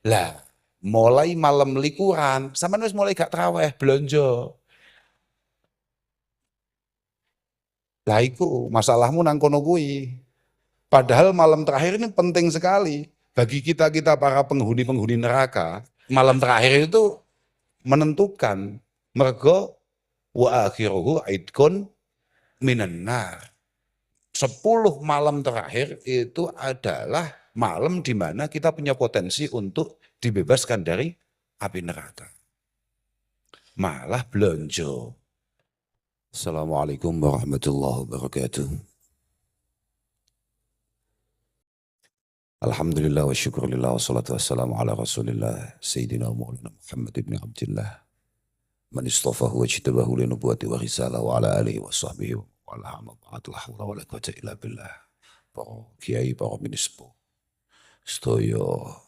Lah, mulai malam likuran, sampean wis mulai gak traweh blonjo. Lah iku masalahmu nang kono kuwi. Padahal malam terakhir ini penting sekali bagi kita-kita para penghuni-penghuni neraka. Malam terakhir itu menentukan mergo wa akhiruhu aidkun minan nar. 10 malam terakhir itu adalah malam di mana kita punya potensi untuk dibebaskan dari api neraka. Malah blonjo. Assalamualaikum warahmatullahi wabarakatuh. Alhamdulillah wa syukurillah wa salatu wassalamu ala rasulillah Sayyidina Maulana Muhammad ibn Abdillah man istafahu wa jitabahu li nubuwati wa risalah wa ala alihi wa sahbihi wa ala mab'at la hawla wa la quwata illa billah. Para kiai, para minispo, sedaya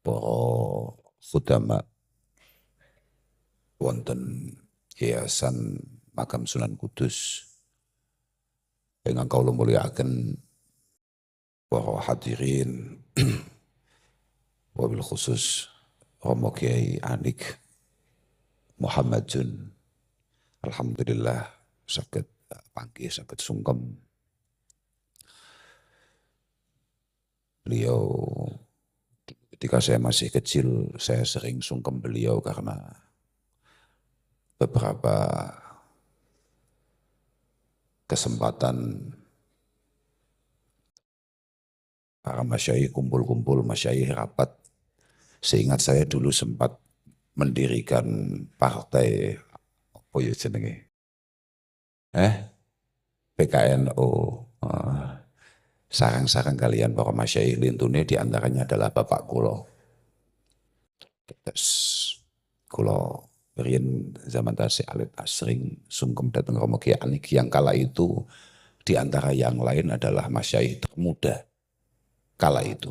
para khutama wonten Yayasan Makam Sunan Kudus ingkang kawula mulyakaken para hadirin wabil khusus Romo Kiai Anik Muhammadun, alhamdulillah saged panggih saged sungkem. Beliau ketika saya masih kecil saya sering sungkem beliau karena beberapa kesempatan para masyayikh kumpul-kumpul, masyayikh rapat. Seingat saya dulu sempat mendirikan partai apa ya jenenge? PKNO. Sarang-sarang kalian para masyayikh lintune diantaranya adalah Bapak Kulo. Terus Kulo berian zaman tasik alit asring sungkem datang Romo Kiai Anik yang kala itu diantara yang lain adalah masyayikh termuda kala itu.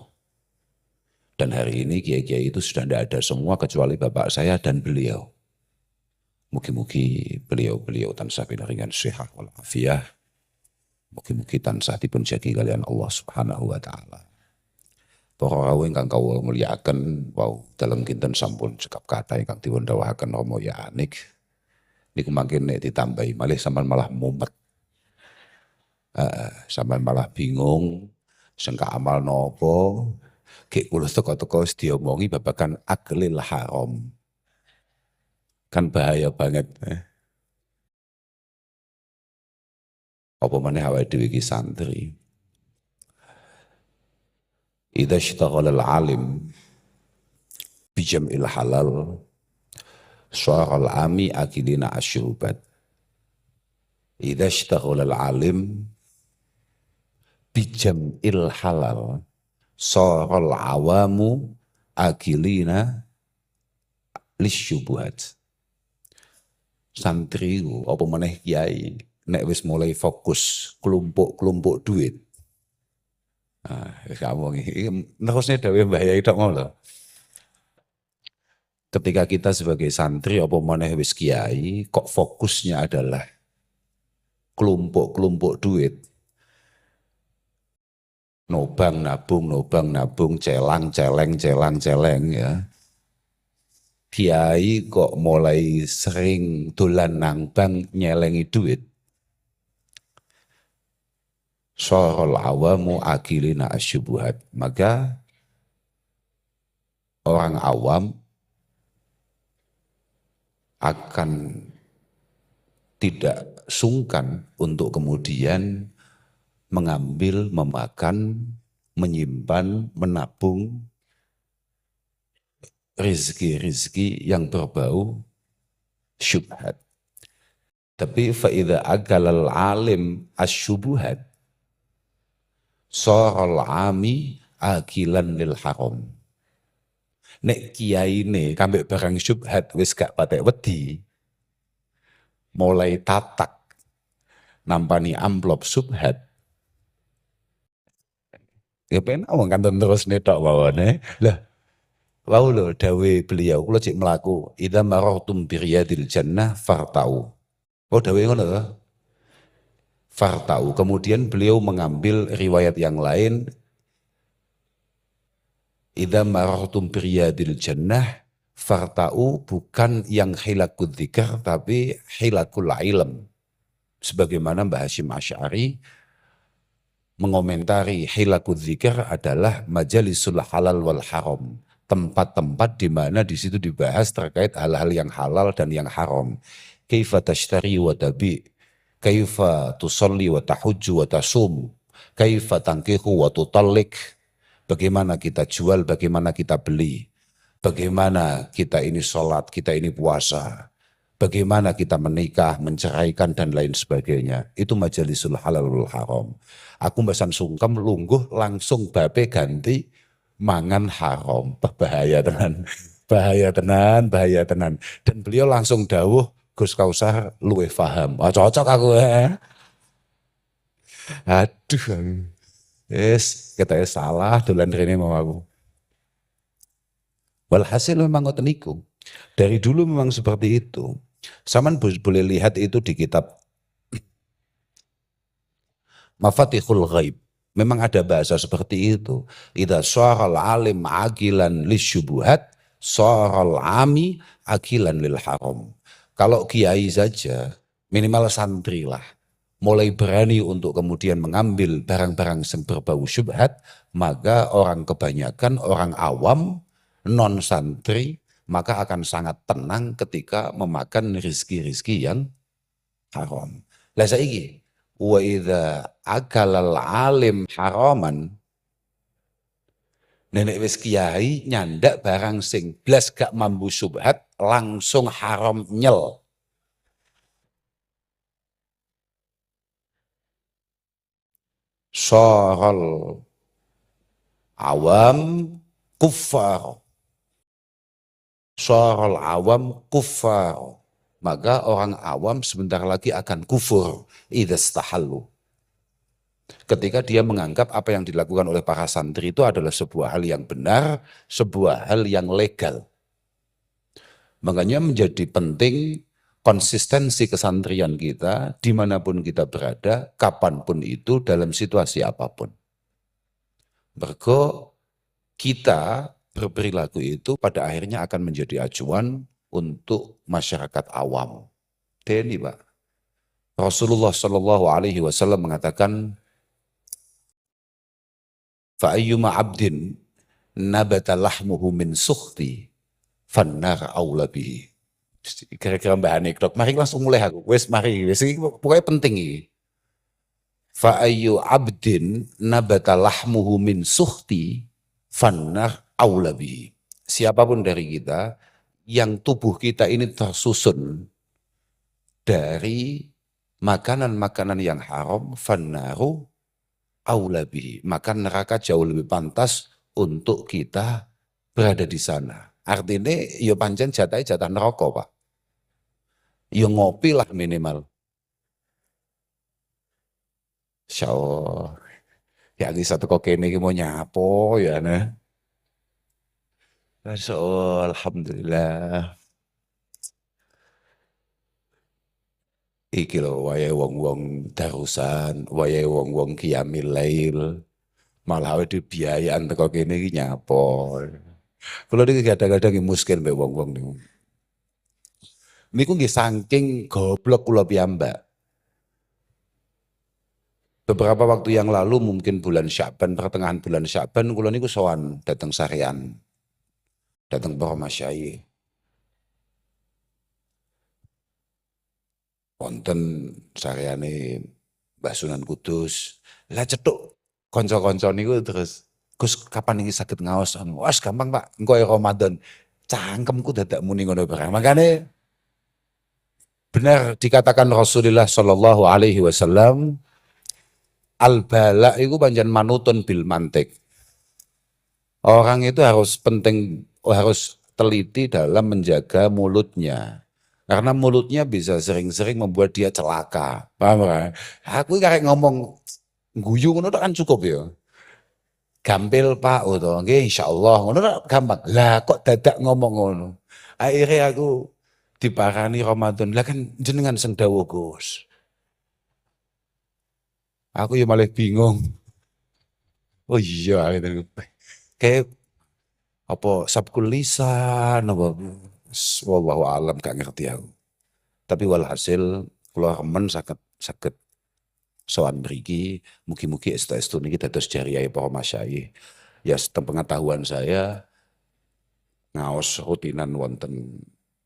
Dan hari ini kiai-kiai itu sudah tidak ada semua kecuali bapak saya dan beliau. Mugi-mugi beliau tansah pinaringan sehat wal afiyah. Mugi-mugi tansah dipun jagi kalian Allah Subhanahu wa taala. Para rawuh ingkang kawula mulyakaken wau dalam kinten sampun cekap kata ingkang dipun dawuhaken Romo Ya Anik. Niku mangke nek ditambahi malih sampean malah mumet. Sampean malah bingung sengka amal nopo. Kek kula teko-teko wis diomongi babagan aklil haram. Kan bahaya banget. Apa maneh awake dhewe iki santri. Idza ishtaghala al-alim bi jam'il halal syara al-ami akilina asyubat. Idza ishtaghala al-alim bi jam'il halal syara al-awamu akilina lisyubuhat. Santri apa maneh kiai nek wis mulai fokus kelompok-kelompok duit. Kamu terusnya dawuh Mbah Yai tok ngono. Ketika kita sebagai santri apa maneh wis kiai kok fokusnya adalah kelompok-kelompok duit. Nobang nabung, celang celeng ya. Kiai kok mulai sering dolan nang bank nyelengi duit. Syarul awamu akilina asyubuhat. Maka orang awam akan tidak sungkan untuk kemudian mengambil, memakan, menyimpan, menabung rizki-rizki yang berbau syubhat. Tapi fa'idha agalal alim asyubuhat soral ami akilan lil haram. Nek kiai ne kambek barang syubhat wis gak patek wedi, mulai tatak nampani amplop syubhat. Ya pengen awang kanton terus netok wawane. Lah, wau lho dawe beliau kula cek mlaku, idza marartum biriyadil jannah fartau. Oh dawe ngono to? Fartau. Kemudian beliau mengambil riwayat yang lain Idza marartum biriyadil jannah farta'u, bukan yang hilakul dzikr tapi hilakul ilm. Sebagaimana Mbah Hasyim Asy'ari mengomentari hilakul dzikr adalah majalisul halal wal haram. Tempat-tempat di mana di situ dibahas terkait hal-hal yang halal dan yang haram. Kaifa tashtari wa tabi, kaifa tusalli wa tahujju wa tasum, kaifa tankihu wa tutallik. Bagaimana kita jual, bagaimana kita beli, bagaimana kita ini sholat, kita ini puasa, bagaimana kita menikah, menceraikan dan lain sebagainya. Itu majalisul halal wal haram. Aku mbasan sungkem lungguh langsung bape ganti mangan haram. Bahaya tenan. Bahaya tenan, bahaya tenan. Dan beliau langsung dawuh, Gus Kausar luwih paham. Oh, cocok aku ya. Aduh. Yes, katanya salah dolan rene mau aku. Walhasil memang ngoten niku. Dari dulu memang seperti itu. Saman boleh lihat itu di kitab Mafatihul Ghaib. Memang ada bahasa seperti itu. Idza syaral alim agilan lisyubuhat, syaral ami agilan lil haram. Kalau kiai saja, minimal santri lah, mulai berani untuk kemudian mengambil barang-barang yang berbau syubhat, maka orang kebanyakan, orang awam, non santri, maka akan sangat tenang ketika memakan rizki-rizki yang haram. Lah saiki, wa idza akalal alim haraman, nenek wis kiai nyandak barang sing blas gak mambu syubhat, langsung haram nyel. Syaral awam kuffar. Syaral awam kuffar. Maka orang awam sebentar lagi akan kufur. Idza stahallu. Ketika dia menganggap apa yang dilakukan oleh para santri itu adalah sebuah hal yang benar, sebuah hal yang legal. Makanya menjadi penting konsistensi kesantrian kita dimanapun kita berada, kapanpun itu, dalam situasi apapun. Mergo kita berperilaku itu pada akhirnya akan menjadi acuan untuk masyarakat awam. Ini Pak. Rasulullah Shallallahu Alaihi Wasallam mengatakan, fa'ayyuma abdin nabata lahmuhu min sukhti fannar aula bihi. Kira-kira Mbak Anekdot, mari langsung mulai aku. Wes mari, wes ini pokoknya penting ini. Fa'ayyu abdin nabata lahmuhu min sukhti fannar aula bihi. Siapapun dari kita yang tubuh kita ini tersusun dari makanan-makanan yang haram, fannaru aula bihi. Maka neraka jauh lebih pantas untuk kita berada di sana. Artinya ya pancen jatah neraka Pak. Ya ngopi lah minimal. Insya Allah. Ya ini satu kok kene iki mau nyapo ya nah. Masya Allah, alhamdulillah. Iki lho wayahe wong-wong darusan, wayahe wong-wong qiyamil lail. Malah awake dibiayaan teko kene iki nyapo. Kula niki kadang-kadang muskil mbek wong-wong niku. Niku nggih saking goblok kula piyambak. Beberapa waktu yang lalu mungkin bulan Sya'ban, pertengahan bulan Sya'ban kula niku sowan dateng Sarian. Dateng para masyayikh. Wonten saryane Mbah Sunan Kudus. Lah cetuk kanca-kanca niku terus, Gus kapan iki saged ngaos? Wes gampang Pak, engko ya Ramadan. Cangkemku dadak muni ngono barang. Makane benar dikatakan Rasulullah Shallallahu Alaihi Wasallam, al bala itu pancen manutun bil mantik. Orang itu harus penting, harus teliti dalam menjaga mulutnya. Karena mulutnya bisa sering-sering membuat dia celaka. Paham kan? Aku karek ngomong guyu ngono kan cukup ya. Gampil Pak uto, nggih insyaallah ngono gampang. Lah kok dadak ngomong ngono. Akhirnya aku diparani Ramadan. Lah kan jenengan sing dawuh Gus. Aku ya malah bingung. Oh iya gitu. Kayak Apa sabkul lisan apa wallahu alam gak ngerti aku. Tapi walhasil kula remen saged sowan mriki mugi-mugi estu-estu niki dados jariyahe para masyayikh. Ya sepengetahuan saya ngaos rutinan wonten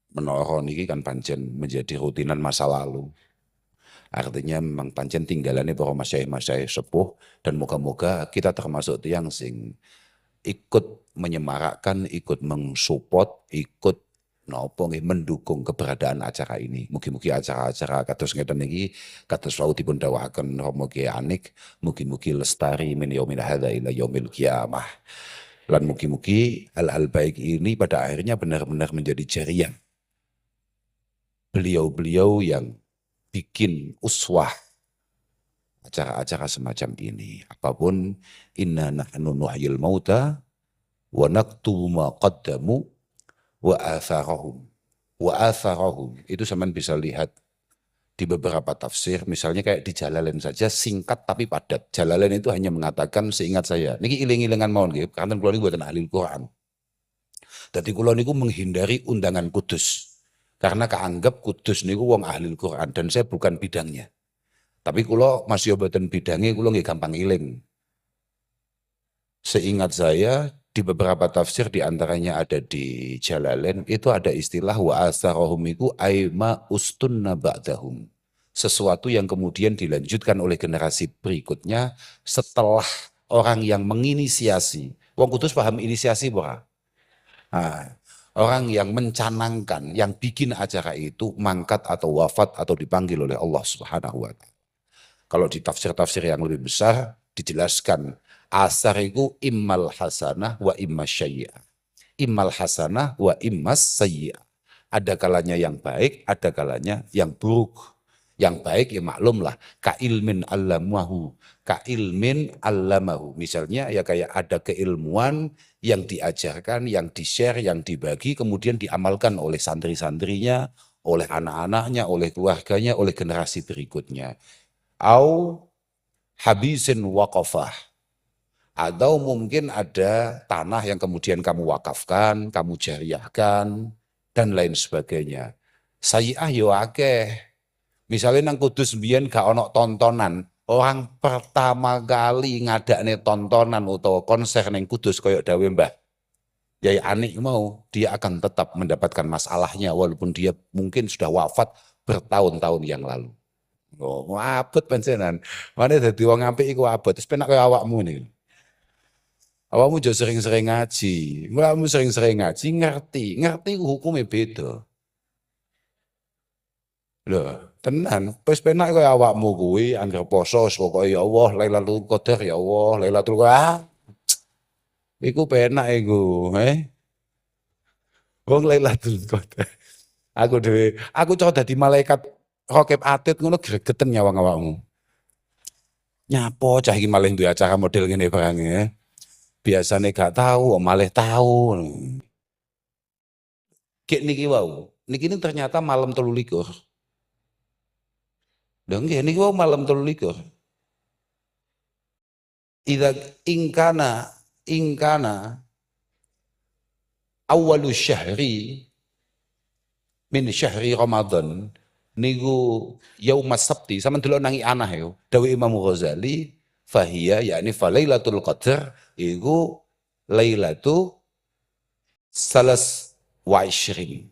menara niki kan pancen menjadi rutinan masa lalu. Artinya memang pancen tinggalannya para masyayikh-masyayikh sepuh dan moga-moga kita termasuk tiang sing ikut menyemarakkan, ikut mensupport, ikut nopo nggih mendukung keberadaan acara ini. Mugi-mugi acara-acara kados ngeten iki kados wau dipun dawuhaken Rama Kyai Anik, mugi-mugi lestari min yaumil hadza ila yaumil qiyamah. Dan mugi-mugi hal-hal baik ini pada akhirnya benar-benar menjadi jariah beliau-beliau yang bikin uswah acara-acara semacam ini. Apapun, inna nahnu nuhyil mauta wa naktubu ma qaddamu wa atharahum. Wa atharahum itu sampean bisa lihat di beberapa tafsir, misalnya kayak di Jalalain saja singkat tapi padat. Jalalain itu hanya mengatakan seingat saya. Niki iling-ilingan mawon nggih, kanten kula niku boten ahli Quran. Dadi kula niku menghindari undangan kudus. Karena keanggap kudus niku wong ahli Quran dan saya bukan bidangnya. Tapi kula masih boten bidangnya kula nggih gampang iling. Seingat saya di beberapa tafsir diantaranya ada di Jalalain itu ada istilah wa asarahum iku aima ustunna ba'dahum. Sesuatu yang kemudian dilanjutkan oleh generasi berikutnya setelah orang yang menginisiasi. Wong Kudus paham inisiasi bukan? Nah, orang yang mencanangkan, yang bikin acara itu mangkat atau wafat atau dipanggil oleh Allah Subhanahu wa Ta'ala. Kalau di tafsir-tafsir yang lebih besar dijelaskan asar itu immal hasanah wa immas sayyi'ah. Immal hasanah wa immas sayyi'ah. Ada kalanya yang baik, ada kalanya yang buruk. Yang baik ya maklumlah, ka ilmin allamahu, ka ilmin allamahu. Misalnya ya kayak ada keilmuan yang diajarkan, yang di-share, yang dibagi, kemudian diamalkan oleh santri-santrinya, oleh anak-anaknya, oleh keluarganya, oleh generasi berikutnya. Au habisin waqafah. Atau mungkin ada tanah yang kemudian kamu wakafkan, kamu jariahkan, dan lain sebagainya. Sayyi'ah yo akeh. Misalnya nang Kudus mbiyen gak ono tontonan, orang pertama kali ngadakne tontonan utawa konser nang Kudus koyok dawe Mbah Yai Anik mau, dia akan tetap mendapatkan masalahnya walaupun dia mungkin sudah wafat bertahun-tahun yang lalu. Oh, abot pancenan. Mane dadi wong apik iku abot, wis penak kaya awakmu nih. Awakmu jo sering-sering ngaji. Awakmu sering-sering ngaji ngerti hukumnya beda. Loh, tenan, wis penak kaya awakmu kuwi anggere poso pokoke ya Allah Lailatul Qadar ya Allah Lailatul Qadar. Iku penak iku, Wong Lailatul Qadar. Aku dhewe, aku cocok dadi malaikat Rokib Atid ngono gregeten nyawang awakmu. Nyapo cah iki malih duwe acara model ngene barang ya. Biasane gak tahu, malih tahu. Kayak niki wau, niki ini ternyata malam 23. Lha nggih niki wau malam 23. Idza ingkana awwalu syahri min syahri Ramadan niku yaumas sabti sampeyan delok nangi anah yo dawuh Imam Ghazali fahiya yakni falailatul qadar iku lailatu salas wa isyrin.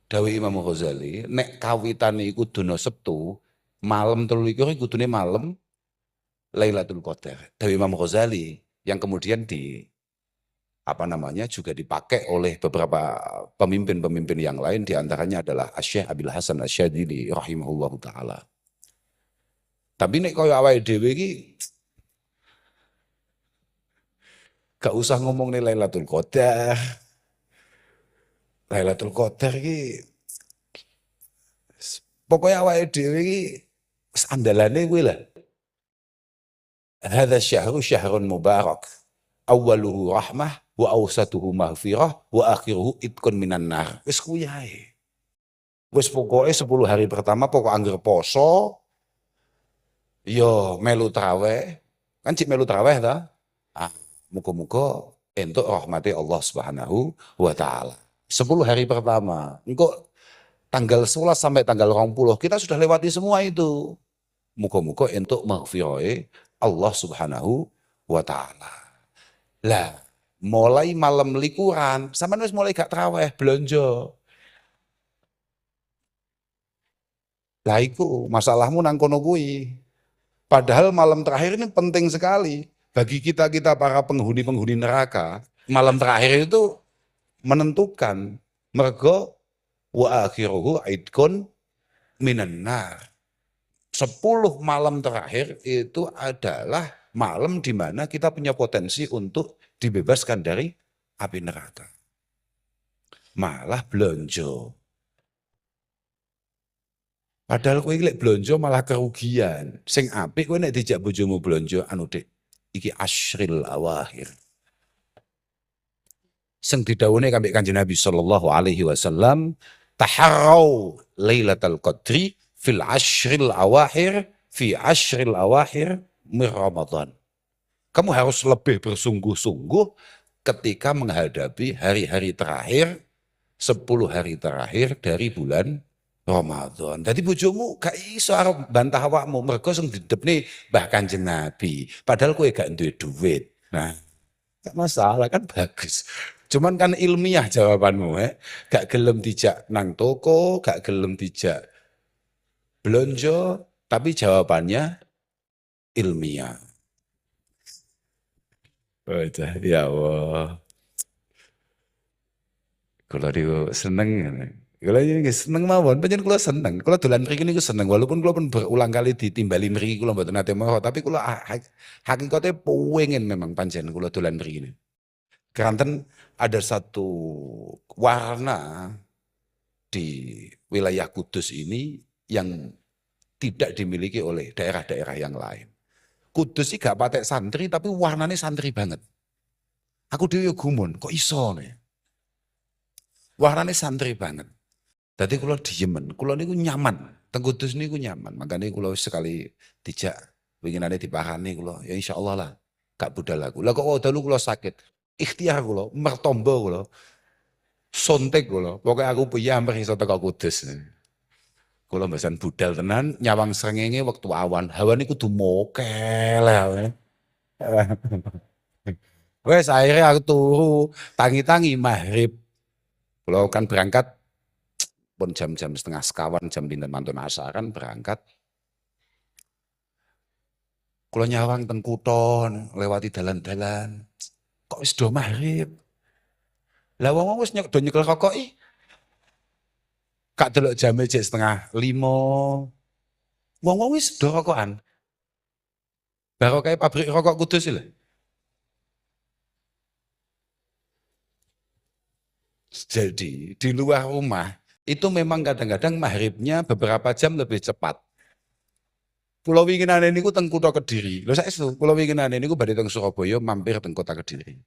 Dawuh Imam Ghazali nek kawitane iku dina Sabtu malam 23 iku kudune malam Lailatul Qadar. Dawuh Imam Ghazali yang kemudian juga dipakai oleh beberapa pemimpin-pemimpin yang lain, diantaranya adalah Asy-Syaikh Abil Hasan Asy-Syadzili rahimahullahu taala. Tapi nek kaya awake dhewe iki gak usah ngomong nih Lailatul Qadar. Lailatul Qadar iki pokoknya awake dhewe iki andalane kuwi lah. Hadza syahru syahrun mubarak. Awwaluhu rahmah wa awsatuhu maghfirah wa akhiruhu itqun minan nar. Wis kuwi ae. Wis pokoke 10 hari pertama pokok angger poso yo melu traweh. Kan cik melu traweh ta? Ah, muga-muga entuk rahmati Allah Subhanahu wa taala. 10 hari pertama, engko tanggal 11 sampai tanggal 20 kita sudah lewati semua itu. Muga-muga entuk maghfirah Allah Subhanahu wa taala. Lah, mulai malam likuran, sampean wis mulai gak traweh blonjo. Lah iku masalahmu nang kono kuwi. Padahal malam terakhir ini penting sekali bagi kita-kita para penghuni-penghuni neraka. Malam terakhir itu menentukan mergo wa akhiruhu aidkun minan nar. 10 malam terakhir itu adalah malam di mana kita punya potensi untuk dibebaskan dari api neraka. Malah blonjo. Padahal kowe lek blonjo malah kerugian. Sing apik kowe nek dijak bojomu blonjo anu Dik, iki asyril awakhir. Sing didhawuhne kambek Kanjeng Nabi sallallahu alaihi wasallam, taharrau lailatul qadri fil asyril awakhir fi asyril awakhir min Ramadan. Kamu harus lebih bersungguh-sungguh ketika menghadapi hari-hari terakhir, 10 hari terakhir dari bulan Ramadan. Jadi bojomu gak iso arep bantah awakmu mergo sing didepne Mbah Kanjeng Nabi. Padahal kowe gak duwe duit. Nah, gak masalah kan bagus. Cuman kan ilmiah jawabanmu, gak gelem dijak nang toko, gak gelem dijak blonjo, tapi jawabannya ilmiah. Ya Allah. Kalau dia seneng, kalau ini seneng mawon, pancen kula seneng. Kula dolan mriki niku seneng, walaupun kula pun berulang kali ditimbali mriki kula mboten nate mawa, tapi kula hakikate pengen memang pancen kula dolan mriki. Keranten ada satu warna di wilayah Kudus ini yang tidak dimiliki oleh daerah-daerah yang lain. Kudus sih gak patek santri tapi warnanya santri banget. Aku dhewe gumun, kok iso nih? Warnanya santri banget. Tadi kalau diemen, kalau niku nyaman. Teng Kudus niku nyaman. Makanya kalau sekali dijak winginane dipahami kalau ya insya Allah lah gak budal aku. Lah kok dalu kalau sakit, ikhtiar kalau mertombo kalau sontek kalau. Pokoknya aku punya hampir iso teko Kudus. Kalau mbasan budal tenan nyawang srengenge waktu awan, hawa niku kudu mokel ya. Wes akhirnya aku turu tangi-tangi maghrib. Kalau kan berangkat pun jam-jam setengah sekawan, jam pinten mantun asaran berangkat. Kalau nyawang teng Kuton, lewati dalan-dalan. Kok wis do maghrib? Lah wong wis do nyekel rokok ih. Kak delok jame jek setengah 5. Wong wis do rokokan. Baru kayak pabrik rokok Kudus lho. Jadi di luar rumah itu memang kadang-kadang maghribnya beberapa jam lebih cepat. Pulau winginane niku teng Kutha Kediri. Lho saestu pulau winginane niku badhe teng Surabaya mampir teng Kota Kediri.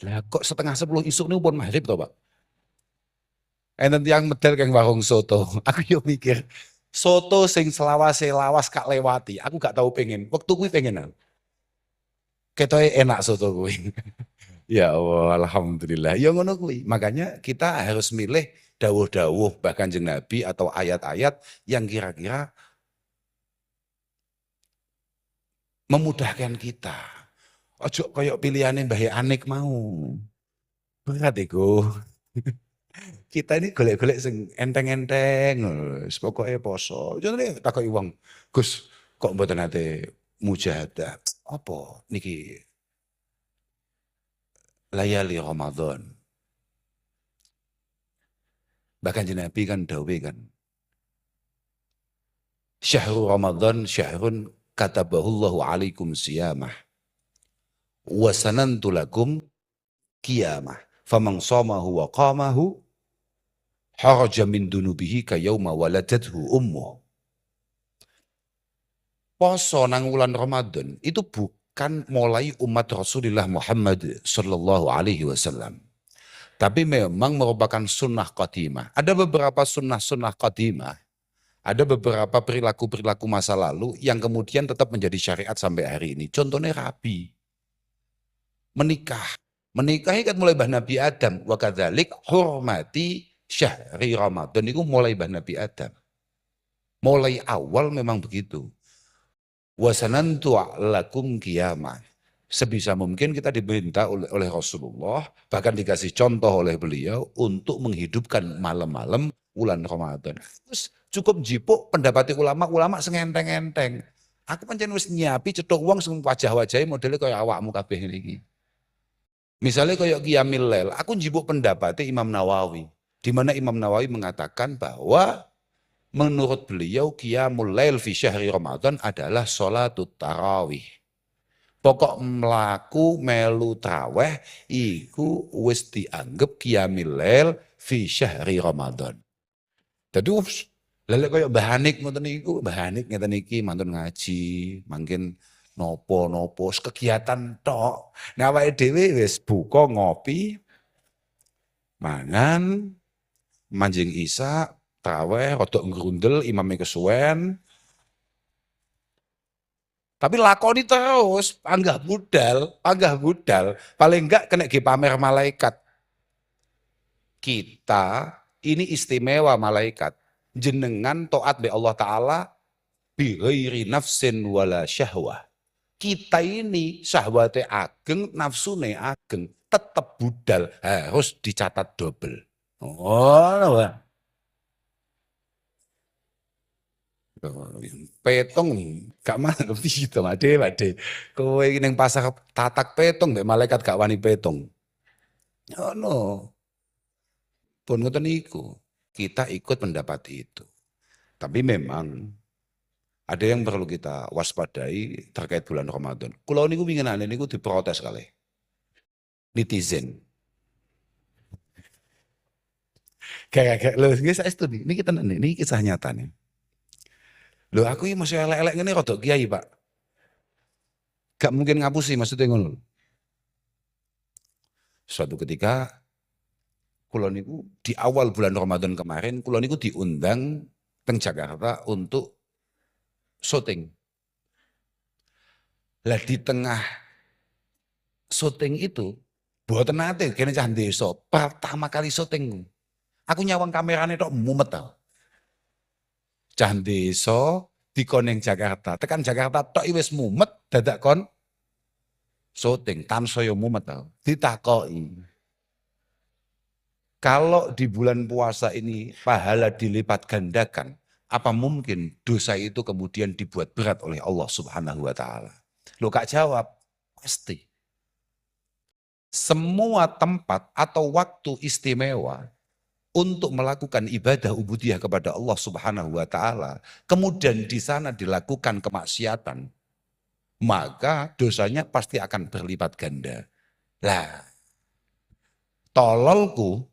Lah kok setengah 10 isuk niku pun maghrib to, Pak. Enten tiyang medal keng warung soto. Aku yo mikir, soto sing selawase lawas kak lewati. Aku gak tahu pengen. Waktu kuwi pengen. Ketoke enak soto kuwi. Ya Allah, alhamdulillah. Ya ngono kuwi. Makanya kita harus milih dawuh-dawuh bahkan Kanjeng Nabi atau ayat-ayat yang kira-kira memudahkan kita. Ojo koyok pilihannya Mbah Anik mau. Berat iku. Kita ini golek-golek sing enteng-enteng, pokoknya poso. Contohnya takoki wong, Gus, kok mboten nate mujahadah? Apa niki layali Ramadan? Bahkan Nabi kan dawe kan. Syahrul Ramadan syahrun katabahullahu alaikum siyamah. Wa sanantu lakum qiyamah. Faman shamahu wa qamahu haraja min dunubihi ka yauma waladathu ummuh. Poso nang wulan Ramadan itu bukan mulai umat Rasulullah Muhammad sallallahu alaihi wasallam. Tapi memang merupakan sunnah qadimah. Ada beberapa sunnah-sunnah qadimah. Ada beberapa perilaku-perilaku masa lalu yang kemudian tetap menjadi syariat sampai hari ini. Contohnya rabi. menikah. Menikah kan mulai bah Nabi Adam. Wa kadzalik hurmati syahri Ramadan itu mulai bah Nabi Adam. Mulai awal memang begitu. Wa sanantu lakum qiyamah. Sebisa mungkin kita diminta oleh Rasulullah, bahkan dikasih contoh oleh beliau untuk menghidupkan malam-malam bulan Ramadan. Terus cukup jipuk pendapati ulama sengenteng-enteng. Aku pancen wis nyiapi cetuk wong sing wajah-wajahe modele kaya awakmu kabeh iki. Misalnya kayak Qiyamil Lail, aku jibuk pendapatnya Imam Nawawi. Di mana Imam Nawawi mengatakan bahwa menurut beliau Qiyamul Lail fi syahri Ramadan adalah sholatut tarawih. Pokok melaku melu traweh iku wis dianggap Qiyamil Lail fi syahri Ramadan. Jadi lele kayak bahanik ngoten niku, bahanik ngeten iki mantun ngaji, mungkin nopo kegiatan tok. Nah awake dhewe wis buka ngopi, mangan, manjing isa, traweh, rodok ngrundel, imame kesuwen. Tapi lakoni terus, panggah budal. Paling enggak kena di pamer malaikat. Kita ini istimewa malaikat. Jenengan taat be Allah Ta'ala bi ghairi nafsin wala syahwah. Kita ini syahwate ageng, nafsune ageng, tetap budal, harus dicatat double. Oh, petong gak mana gitu, Made. Kowe ning pasar tatak petong, mbek malaikat gak wani petong. Oh no, pun ngoten niku. Kita ikut pendapat itu. Tapi memang ada yang perlu kita waspadai terkait bulan Ramadan. Kulo niku winginane niku diprotes kali. Netizen. Kayak lho nggih saestu nih. Niki tenan nih, ini kisah nyata nih. Lho aku ini masih elek-elek ngene rodok kiai, Pak. Gak mungkin ngapusi maksudnya ngono. Suatu ketika kulo niku di awal bulan Ramadan kemarin kulo niku diundang teng Jakarta untuk syuting. Lah di tengah syuting itu, buatan nate kene cah desa, pertama kali syuting. Aku nyawang kamerane tok mumet tau. Cah desa dikon ning Jakarta, tekan Jakarta tok wis mumet dadak kon syuting, tansaya mumet tau. Ditakoki. Kalau di bulan puasa ini pahala dilipat gandakan, apa mungkin dosa itu kemudian dibuat berat oleh Allah Subhanahu wa taala? Lo kak jawab, pasti. Semua tempat atau waktu istimewa untuk melakukan ibadah ubudiyah kepada Allah Subhanahu wa taala, kemudian di sana dilakukan kemaksiatan, maka dosanya pasti akan berlipat ganda. Lah, tololku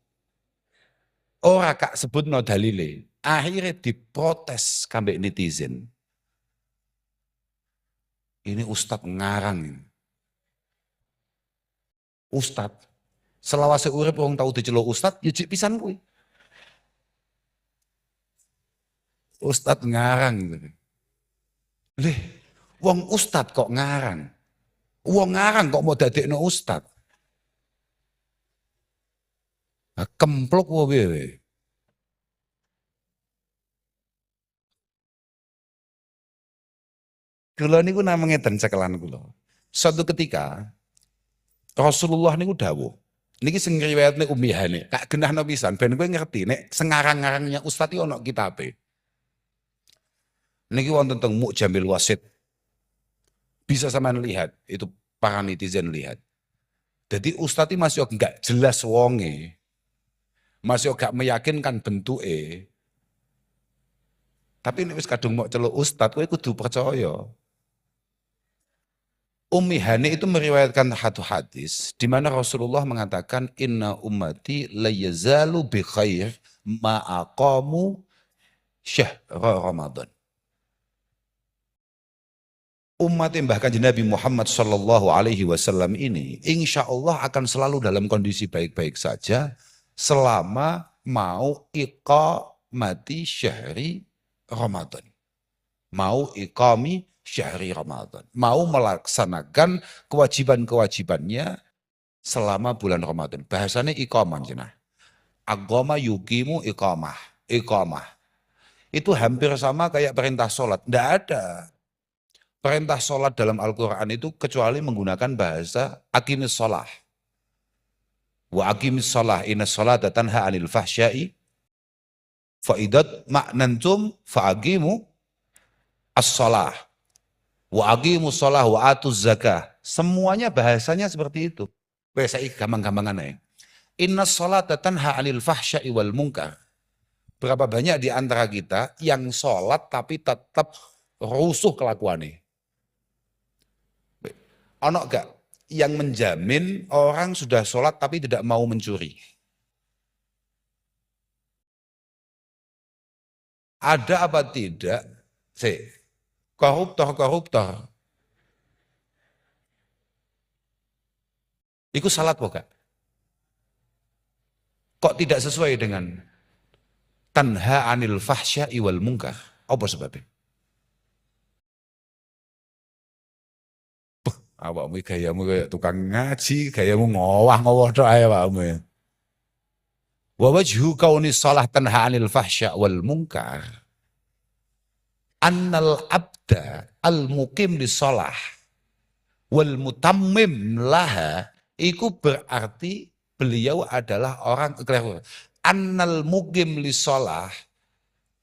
ora kak sebutno dalile, akhirnya diprotes kambek netizen. Ini Ustadz ngarang. Ustadz, selawase urip wong tau diceluk Ustadz, ya jek pisan kuwi. Ustadz ngarang gitu. Lih, wong Ustadz kok ngarang? Wong ngarang kok mau dadekno Ustadz? Nah, kemplok wae. Kula niku namanya ngeten cekelan kula. Suatu ketika Rasulullah niku dawuh. Niki sing riwayatne Ummi Hani. Kak genahno pisan ben kowe ngerti nek sengarang-ngarangnya Ustadz iki ana kitabe. Niki wonten teng Mu'jamil Wasit. Bisa sampean lihat, itu para netizen lihat. Jadi Ustadz ini masih enggak jelas wonge. Masih gak meyakinkan bentuke. Tapi nek wis kadung mau celuk Ustadz kowe kudu percaya. Ummi Hani itu meriwayatkan satu hadis di mana Rasulullah mengatakan inna ummati la yazalu bi khair ma aqamu syahra Ramadan. Umat yang bahkan Nabi Muhammad Sallallahu Alaihi Wasallam ini insya Allah akan selalu dalam kondisi baik-baik saja selama mau iqamati syahri Ramadan. Mau iqami syahri Ramadan. Mau melaksanakan kewajiban-kewajibannya selama bulan Ramadan. Bahasanya iqamah jenah. Agama yukimu iqamah. Iqamah. Itu hampir sama kayak perintah sholat. Tidak ada perintah sholat dalam Al-Quran itu kecuali menggunakan bahasa aqimis sholah. Wa aqimis sholah inna sholata tanha anil fahsyai fa'idat ma'nantum fa'aqimu as-sholah. Wa aqimus sholah wa atuz zakah. Semuanya bahasanya seperti itu. Bahasa gampang-gampangan ya. Inna sholata tanha anil fahsyai wal munkar. Berapa banyak di antara kita yang sholat tapi tetap rusuh kelakuannya. Ono gak yang menjamin orang sudah sholat tapi tidak mau mencuri? Ada apa tidak? Koruptor. Itu salat kok gak? Kok tidak sesuai dengan tanha anil fahsya'i wal munkar? Apa sebabnya? Awakmu gayamu kayak tukang ngaji, gayamu ngowah tok ae awakmu ya. Wa wajhu kauni shalah tanha anil fahsya' wal munkar annal abda al muqim li shalah wal mutammim laha, iku berarti beliau adalah orang annal muqim li shalah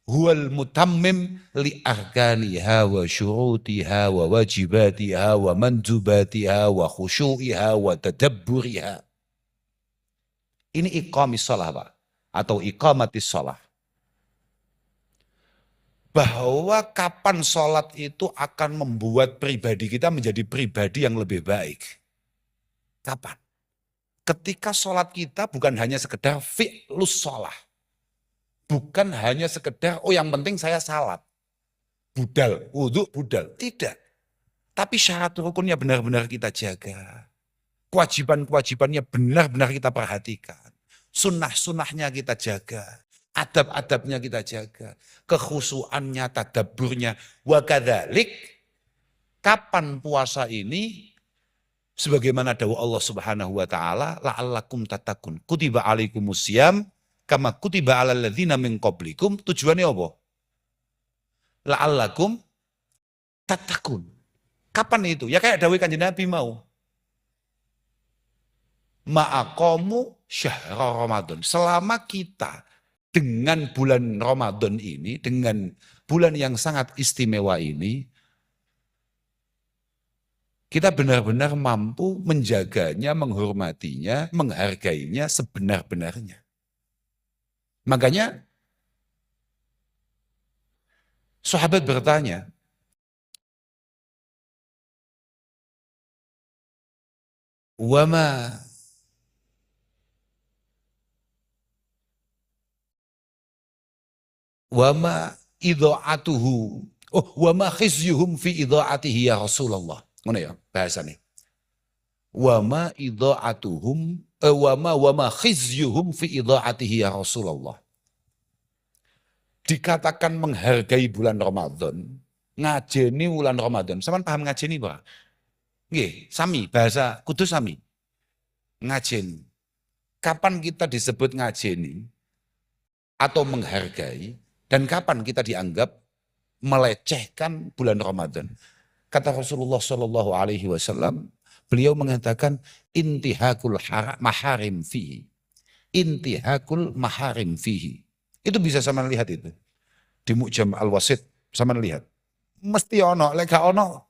huwal mutammim li arkaniha wa syurutiha wa wajibatiha wa mandubatiha wa khusyu'iha wa tadabburiha. Ini iqamis shalah Pak, atau iqamatis shalah. Bahwa kapan sholat itu akan membuat pribadi kita menjadi pribadi yang lebih baik. Kapan? Ketika sholat kita bukan hanya sekedar fi'lus sholah. Bukan hanya sekedar, oh yang penting saya salat. Budal, wudhu budal. Tidak. Tapi syarat rukunnya benar-benar kita jaga. Kewajiban-kewajibannya benar-benar kita perhatikan. Sunnah-sunnahnya kita jaga. Adab-adabnya kita jaga. Kekhusuannya, tadabburnya. Wa kadzalik, kapan puasa ini, sebagaimana dawuh Allah Subhanahu wa taala, la'allakum tattaqun. Kutiba alaikumusiyam kama kutiba alal ladzina min qablikum. Tujuannya apa? La'allakum tattaqun. Kapan itu? Ya kayak dawuh Kanjeng Nabi mau. Ma'aqamu syahr Ramadan. Selama kita dengan bulan Ramadan ini, dengan bulan yang sangat istimewa ini, kita benar-benar mampu menjaganya, menghormatinya, menghargainya sebenar-benarnya. Makanya sahabat bertanya, wama idha'atuhu, wama khizyuhum fi idha'atihi ya Rasulullah. Ngono ya bahasane. Wama idha'atuhum wama khizyuhum fi idha'atihi ya Rasulullah. Dikatakan menghargai bulan Ramadan, ngajeni bulan Ramadan. Sampeyan paham ngajeni, Pak? Nggih, sami bahasa kudus sami. Ngajeni. Kapan kita disebut ngajeni atau menghargai, dan kapan kita dianggap melecehkan bulan Ramadan? Kata Rasulullah Shallallahu Alaihi Wasallam, beliau mengatakan intihakul maharim fihi, intihakul maharim fihi. Itu bisa sama lihat itu di Mu'jam Al-Wasit, sama lihat. Mesti ono, lega ono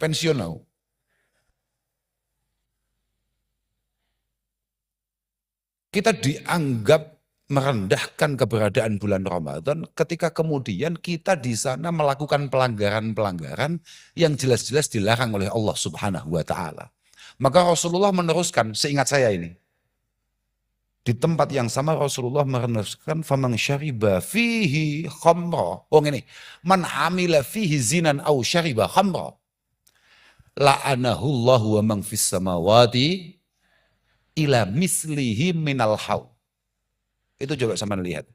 pensiun. Kita dianggap merendahkan keberadaan bulan Ramadan ketika kemudian kita di sana melakukan pelanggaran-pelanggaran yang jelas-jelas dilarang oleh Allah Subhanahu wa taala. Maka Rasulullah meneruskan, seingat saya ini, di tempat yang sama Rasulullah meneruskan faman syariba fihi khamra. Oh ini, man amila fihi zinan au syariba khamra la'anahu Allah wa man fis samawati ila mislihi minal haud. Itu coba sama lihat.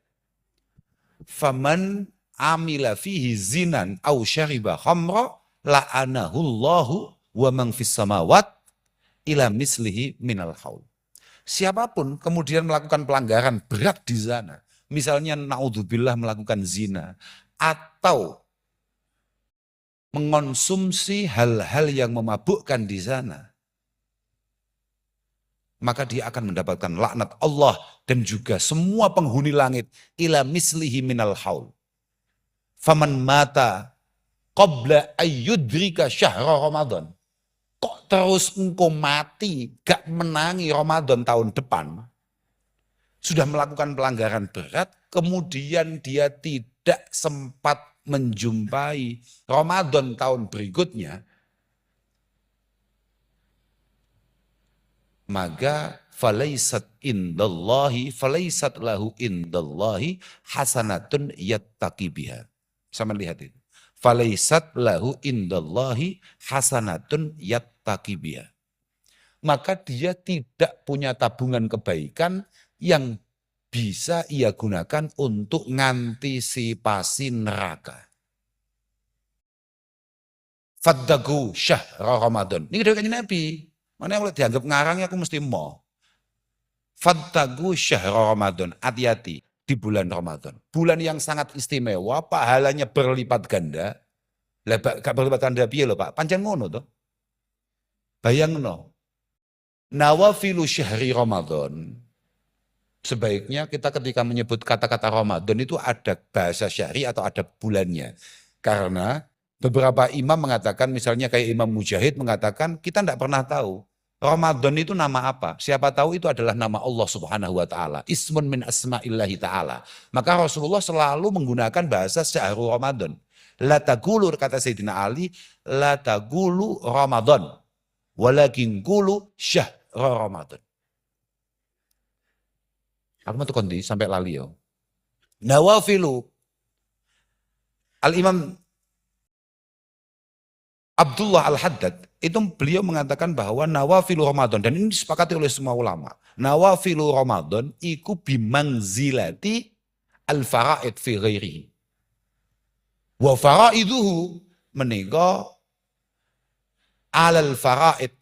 Faman amila fihi zinan au syariba khamra la'anahu Allah wa man fis samawati ila mislihi minal haul. Siapapun kemudian melakukan pelanggaran berat di sana, misalnya naudzubillah melakukan zina, atau mengonsumsi hal-hal yang memabukkan di sana, maka dia akan mendapatkan laknat Allah dan juga semua penghuni langit ila mislihi minal haul. Faman mata qabla ayyudrika syahra Ramadan. Kok terus engkau mati gak menangi Ramadan tahun depan? Sudah melakukan pelanggaran berat, kemudian dia tidak sempat menjumpai Ramadan tahun berikutnya, maka falaisat lahu indallahi hasanatun yattaqi biha. Sama lihat itu. Falaisat lahu indallahi hasanatun yattaqi biha. Maka dia tidak punya tabungan kebaikan yang bisa ia gunakan untuk ngantisipasi neraka. Fattaku syahra Ramadan. Ini dari Nabi. Mana yang dianggap ngarang aku mesti mau. Fattaku syahra Ramadan. Hati-hati di bulan Ramadan. Bulan yang sangat istimewa, pahalanya berlipat ganda. Lah gak berlipat ganda piye lho Pak? Pancen ngono to. Bayangno. Nawafilu syahri Ramadan. Sebaiknya kita ketika menyebut kata-kata Ramadan itu ada bahasa syahri atau ada bulannya. Karena beberapa imam mengatakan, misalnya kayak Imam Mujahid mengatakan, kita tidak pernah tahu Ramadan itu nama apa. Siapa tahu itu adalah nama Allah Subhanahu wa taala. Ismun min asma'illahi ta'ala. Maka Rasulullah selalu menggunakan bahasa syahrul Ramadan. La taqulu, kata Sayyidina Ali, la taqulu Ramadan, walakin qulu syahrul Ramadan. Aku mau kondi sampai lali yo. Nawafilu. Al-Imam Abdullah Al-Haddad, itu beliau mengatakan bahwa nawafilu Ramadan, dan ini disepakati oleh semua ulama. Nawafilu Ramadan iku bimangzilati al-fara'id fi ghairihi. Wa fara'iduhu menika alal fara'id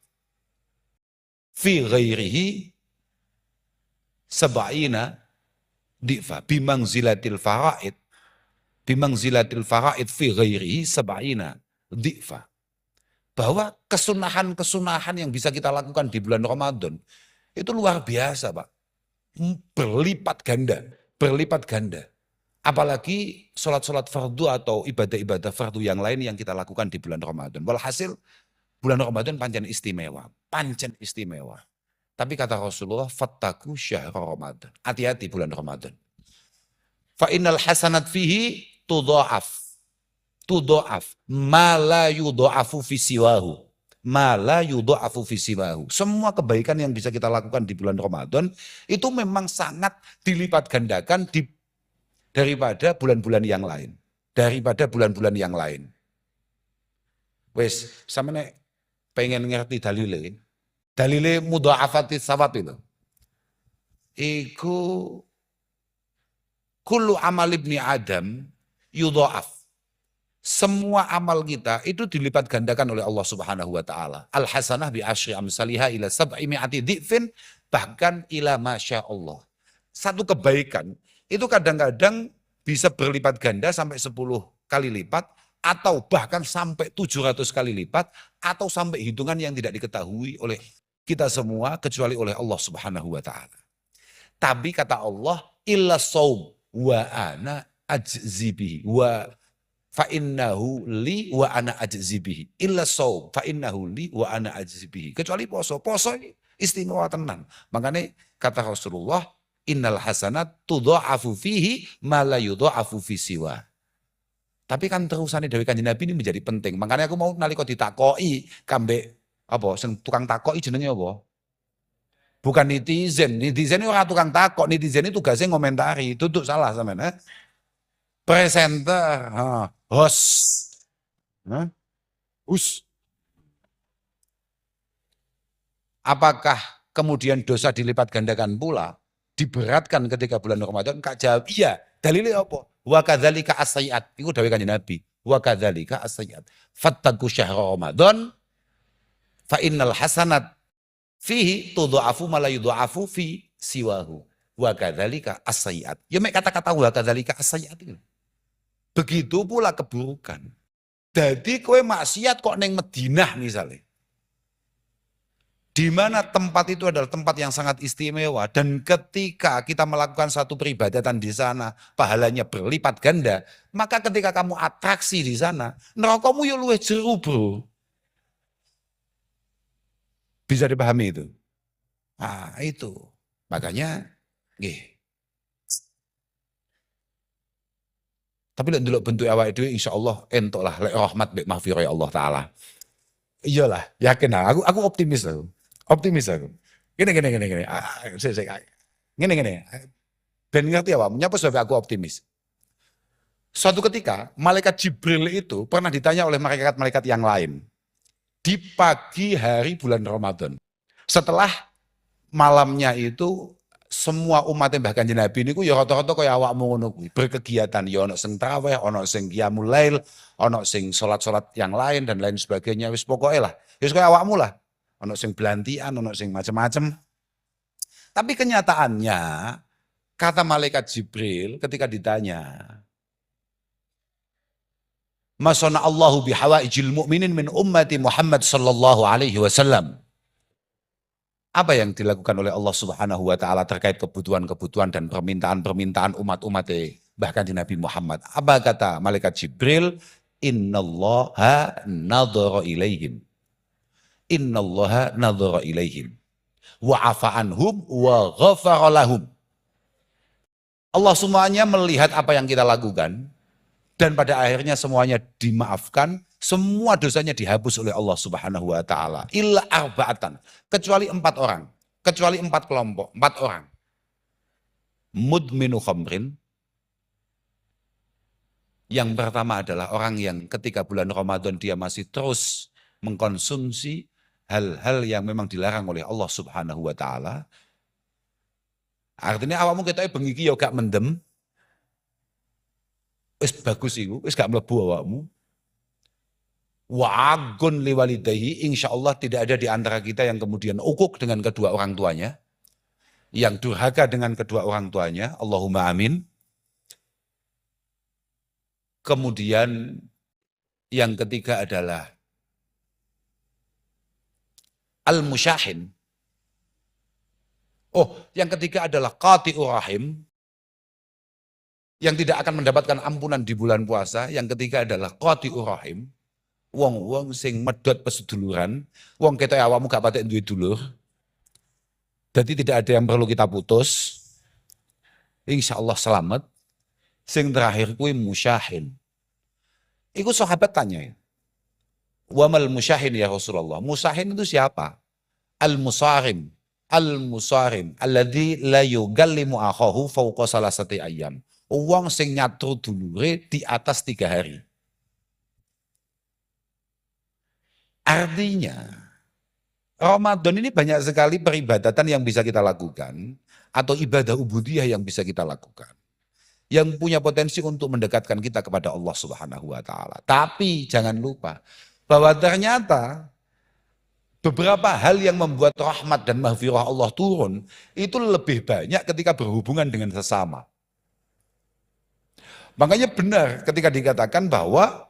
fi ghairihi sab'ina difa. Bimangzilatil fara'id fi ghairihi sab'ina difa. Bahwa kesunahan-kesunahan yang bisa kita lakukan di bulan Ramadan itu luar biasa Pak. Berlipat ganda. Apalagi sholat-sholat fardu atau ibadah-ibadah fardu yang lain yang kita lakukan di bulan Ramadan. Walhasil bulan Ramadan pancen istimewa. Tapi kata Rasulullah, fattaku syahr Ramadan. Hati-hati bulan Ramadan. Fa innal hasanat fihi tudha'af ma la yudha'afu fi siwahu. Semua kebaikan yang bisa kita lakukan di bulan Ramadan itu memang sangat dilipat gandakan daripada bulan-bulan yang lain. Wes, sampeyan pengen ngerti dalile mudha'afati sawab itu. Iku kullu amal ibni Adam yudha'af. Semua amal kita itu dilipat gandakan oleh Allah Subhanahu wa taala. Al hasanah bi asyri amsalihha ila sab'i mi'ati dhifin, bahkan ila masya Allah. Satu kebaikan itu kadang-kadang bisa berlipat ganda sampai 10 kali lipat, atau bahkan sampai 700 kali lipat, atau sampai hitungan yang tidak diketahui oleh kita semua kecuali oleh Allah Subhanahu wa taala. Tapi kata Allah, illa shaum wa ana ajzi bihi wa fa innahu li wa ana ajzi bihi. Illa shaum fa innahu li wa ana ajzi bihi. Kecuali poso. Poso istimewa tenan. Makanya kata Rasulullah, innal hasanat tudha'afu fihi ma la yudha'afu fi siwa. Tapi kan terusane dari Kanjeng Nabi ini menjadi penting. Makanya aku mau nalika ditakoki kambe apa sing tukang takoki jenenge apa? Bukan netizen. Netizen itu orang tukang takok, netizen itu tugasnya ngomentari. Itu salah sampean, presenter, host. Apakah kemudian dosa dilipat gandakan pula? Diberatkan ketika bulan Ramadan? Kak jawab, iya. Dalilnya apa? Wa kadzalika as-sayyi'at. Iku dawuh Kanjeng Nabi. Wa kadzalika as-sayyi'at. Fattaqu syahra Ramadan fa innal hasanat Fihi tudha'afu ma la yudha'afu fi siwahu. Wa kadzalika as-sayyi'at. Ya mek kata-kata wa kadzalika as-sayyi'at itu. Begitu pula keburukan. Jadi kowe maksiat kok neng Madinah misalnya. Di mana tempat itu adalah tempat yang sangat istimewa dan ketika kita melakukan satu peribadatan di sana, pahalanya berlipat ganda, maka ketika kamu atraksi di sana, nerakamu yo luwih jero, Bro. Bisa dipahami itu? Nah, itu. Makanya nggih. Tapi lek ndelok bentuk awake dhewe insyaallah entuk lah lek rahmat mbek mahfirah ya Allah taala. Iyalah, yakin lah. Aku optimis aku. Optimis aku. Gini. Gini. Ben ngerti apa? Menyapa sebab aku optimis. Suatu ketika, malaikat Jibril itu pernah ditanya oleh malaikat-malaikat yang lain. Di pagi hari bulan Ramadan. Setelah malamnya itu, semua umat yang bahkan Nabi ini ya rata-rata kaya awakmu ngono kuwi, berkegiatan ya ono sing tarawih, ono sing qiyamul lail, ono sing salat-salat yang lain dan lain sebagainya, wis pokoke lah. Wis kaya awakmu lah. Ono sing belantian, ono sing macem-macem. Tapi kenyataannya, kata malaikat Jibril ketika ditanya, Masana Allahu bihawaijil mu'minin min ummati Muhammad sallallahu alaihi wasallam. Apa yang dilakukan oleh Allah Subhanahu wa taala terkait kebutuhan-kebutuhan dan permintaan-permintaan umat-umat bahkan di Nabi Muhammad. Apa kata malaikat Jibril? Innallaha nadhara ilaihim. Innallaha nadhara ilaihim wa afa anhum wa ghafara lahum. Allah semuanya melihat apa yang kita lakukan dan pada akhirnya semuanya dimaafkan, semua dosanya dihapus oleh Allah Subhanahu wa taala. Illa arba'atan, kecuali 4 orang, kecuali 4 kelompok, 4 orang. Mudminu khamrin. Yang pertama adalah orang yang ketika bulan Ramadan dia masih terus mengkonsumsi hal-hal yang memang dilarang oleh Allah Subhanahu wa taala. Artinya awakmu ketoke bengi iki ya gak mendem. Wis bagus iku, wis gak mlebu awakmu. Wa agun liwalidayhi, insyaallah tidak ada di antara kita yang kemudian ukuk dengan kedua orang tuanya. Yang durhaka dengan kedua orang tuanya, Allahumma amin. Kemudian yang ketiga adalah al-musyahin. Oh, yang ketiga adalah qati'ur rahim. Yang tidak akan mendapatkan ampunan di bulan puasa. Yang ketiga adalah qati'ur rahim. Wong-wong sing medot peseduluran. Wong ketok awakmu gak patek duwe dulur. Jadi tidak ada yang perlu kita putus. Insyaallah selamat. Sing terakhir kuwi musyahin. Iku sahabat tanya. Wa mal musyahin ya Rasulullah. Musyahin itu siapa? Al-musarim. Al-musarim. Alladzi la yugallimu akhahu fawqa salasati ayyam. Wong sing nyatru dulure di atas 3 hari. Artinya, Ramadan ini banyak sekali peribadatan yang bisa kita lakukan. Atau ibadah ubudiyah yang bisa kita lakukan. Yang punya potensi untuk mendekatkan kita kepada Allah Subhanahu wa taala. Tapi jangan lupa bahwa ternyata beberapa hal yang membuat rahmat dan mahfirah Allah turun itu lebih banyak ketika berhubungan dengan sesama. Makanya benar ketika dikatakan bahwa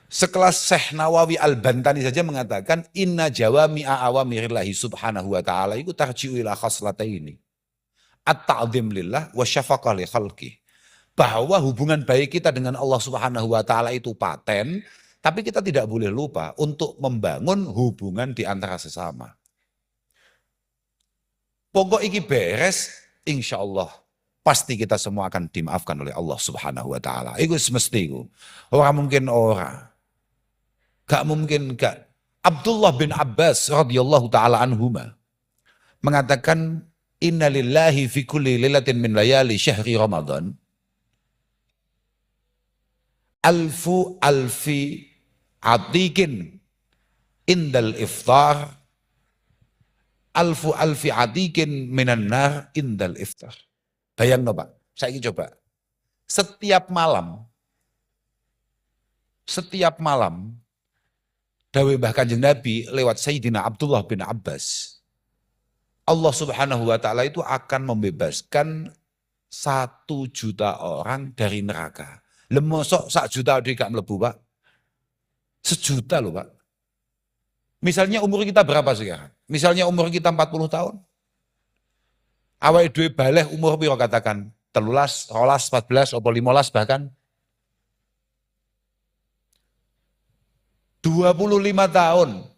sekelas Syekh Nawawi Al-Bantani saja mengatakan inna jawami'a awamirillahi subhanahu wa ta'ala itu tarji'u ila khaslataini. At-ta'zim lillah wa syafaqah li khalqih. Bahwa hubungan baik kita dengan Allah Subhanahu wa taala itu paten, tapi kita tidak boleh lupa untuk membangun hubungan di antara sesama. Pokok iki beres, insyaallah pasti kita semua akan dimaafkan oleh Allah Subhanahu wa taala. Iku semesti iku. Ora mungkin ora. Gak mungkin gak. Abdullah bin Abbas radhiyallahu taala anhuma mengatakan inna lillahi fi kulli lailatin min layali syahri Ramadan alfi atikin indal iftar alfi atikin minan nar indal iftar. Bayang no Pak, saya ingin coba. Setiap malam dawuh Mbah Kanjeng Nabi lewat Sayyidina Abdullah bin Abbas. Allah Subhanahu wa taala itu akan membebaskan 1 juta orang dari neraka. Lemosok 1 juta dia gak mlebu, Pak. 1 juta loh, Pak. Misalnya umur kita berapa sekarang? Misalnya umur kita 40 tahun. Awake dhewe baleh umur piro katakan? 13, 12, 14, atau 15 bahkan. 25 tahun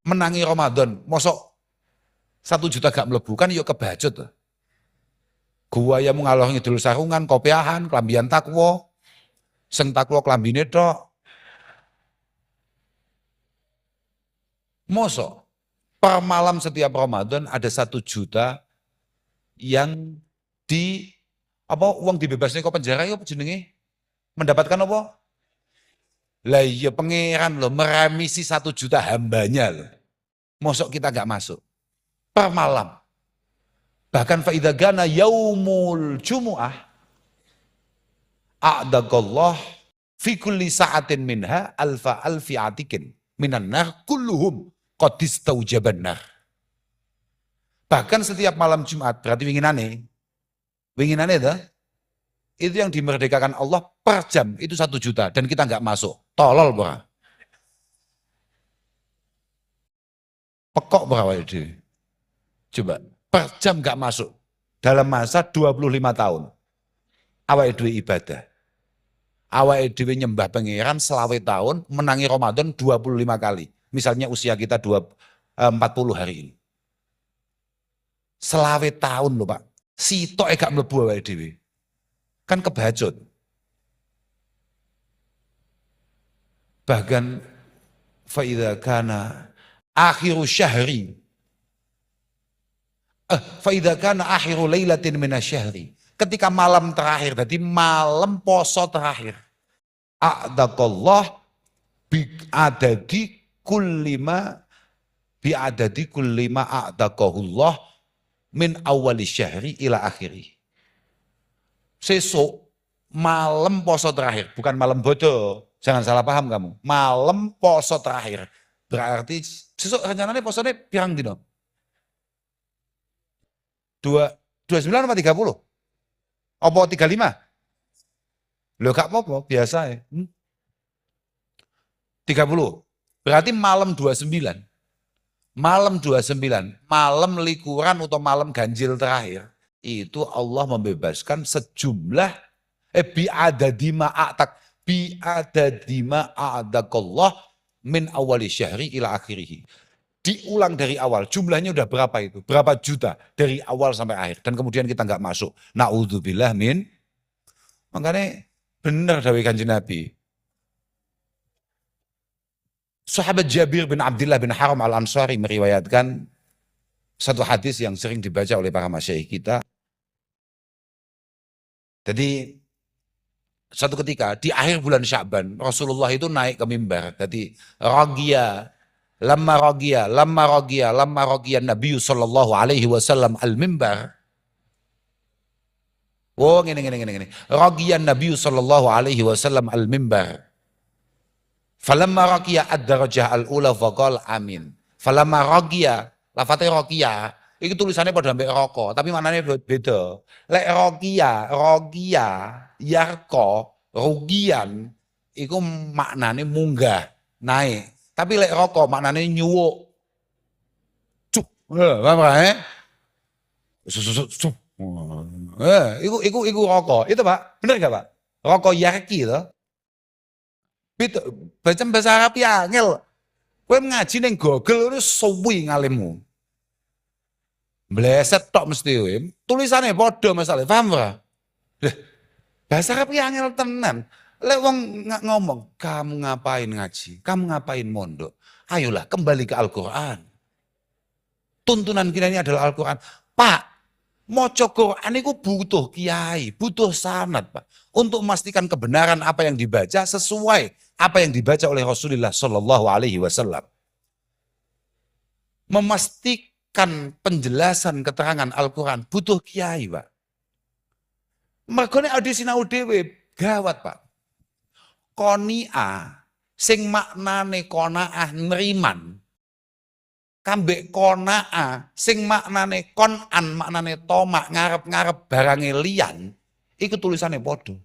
menangi Ramadan, mosok 1 juta gak mlebu kan yuk kebacut. Gua yang mengalor ngidul sarungan, kopiahan, kelambian takwa, sing takwa kelambine tok. Mosok per malam setiap Ramadan ada 1 juta yang di uang dibebasnya kok penjara yuk jenenge mendapatkan apa? Lah iya pangeran loh meremisi 1 juta hambanya loh. Mosok kita gak masuk per malam. Bahkan faidha gana yaumul jumu'ah a'dagallah fi kulli sa'atin minha alfa alfi atikin minan nar kulluhum qadis taujaban nar. Bahkan setiap malam Jumat, berarti winginane itu yang dimerdekakan Allah per jam itu 1 juta dan kita nggak masuk. Tolol bora. Pekok bora itu. Coba. Per jam gak masuk dalam masa 25 tahun. Awake dhewe ibadah. Awake dhewe nyembah pangeran selawe tahun, menangi Ramadan 25 kali. Misalnya usia kita 40 hari ini. Selawe tahun loh Pak. Sitok gak mlebu awake dhewe. Kan kebacut. Bahkan fa idza kana akhiru syahri faidha kana akhiru lailatin minasyahri. Ketika malam terakhir, jadi malam poso terakhir. A'daqallah bi'adadi kullima a'daqahullah min awali syahri ila akhiri. Sesuk malam poso terakhir, bukan malam bodoh. Jangan salah paham kamu. Malam poso terakhir. Berarti sesuk rencananya posone pirang dino? 29 apa 30? Apa 35? Loh gak apa-apa, biasa ya. 30. Berarti malam 29. Malam 29, malam likuran atau malam ganjil terakhir. Itu Allah membebaskan sejumlah bi'adadima a'dakallah min awali syahri ila akhirihi. Diulang dari awal, jumlahnya udah berapa itu? Berapa juta dari awal sampai akhir. Dan kemudian kita nggak masuk. Na'udzubillah min. Makanya benar dawuh Kanjeng Nabi. Sahabat Jabir bin Abdullah bin Haram al-Ansari meriwayatkan satu hadis yang sering dibaca oleh para masyayikh kita. Jadi satu ketika di akhir bulan Sya'ban Rasulullah itu naik ke mimbar. Jadi Lamma ragiya Nabi sallallahu alaihi wasallam al-mimbar. Oh, ngene. Ragiya Nabi sallallahu alaihi wasallam al-mimbar. Falamma ragiya ad-darajah al-ula faqala amin. Falamma ragiya, lafate ragiya, iki tulisannya pada ambek roko, tapi maknanya beda. Lek ragiya, yarko, rugian, iku maknane munggah, naik. Tapi lek rokok maknanya nyuwuk. Cuk. Paham ya? Iku rokok. Itu Pak, bener gak Pak? Rokok yarki itu. Baca bahasa Arab ya angel. Kowe ngaji ning Google itu suwi ngalimmu. Meleset tok mesti kowe. Tulisannya padha masalah, paham ora? Bahasa Arab ya angel tenan. Lek wong ngomong, kamu ngapain ngaji? Kamu ngapain mondok? Ayolah kembali ke Al-Quran. Tuntunan kita ini adalah Al-Quran. Pak, maca Quran itu butuh kiai, butuh sanad Pak. Untuk memastikan kebenaran apa yang dibaca sesuai apa yang dibaca oleh Rasulullah Shallallahu Alaihi Wasallam. Memastikan penjelasan keterangan Al-Quran butuh kiai Pak. Makanya ada sinau dewe gawat Pak. Qoni'ah Sing maknane qanaah neriman. Kambek qanaah sing maknane konan, maknane tomak, ngarep-ngarep barange liyan, iku tulisane padha.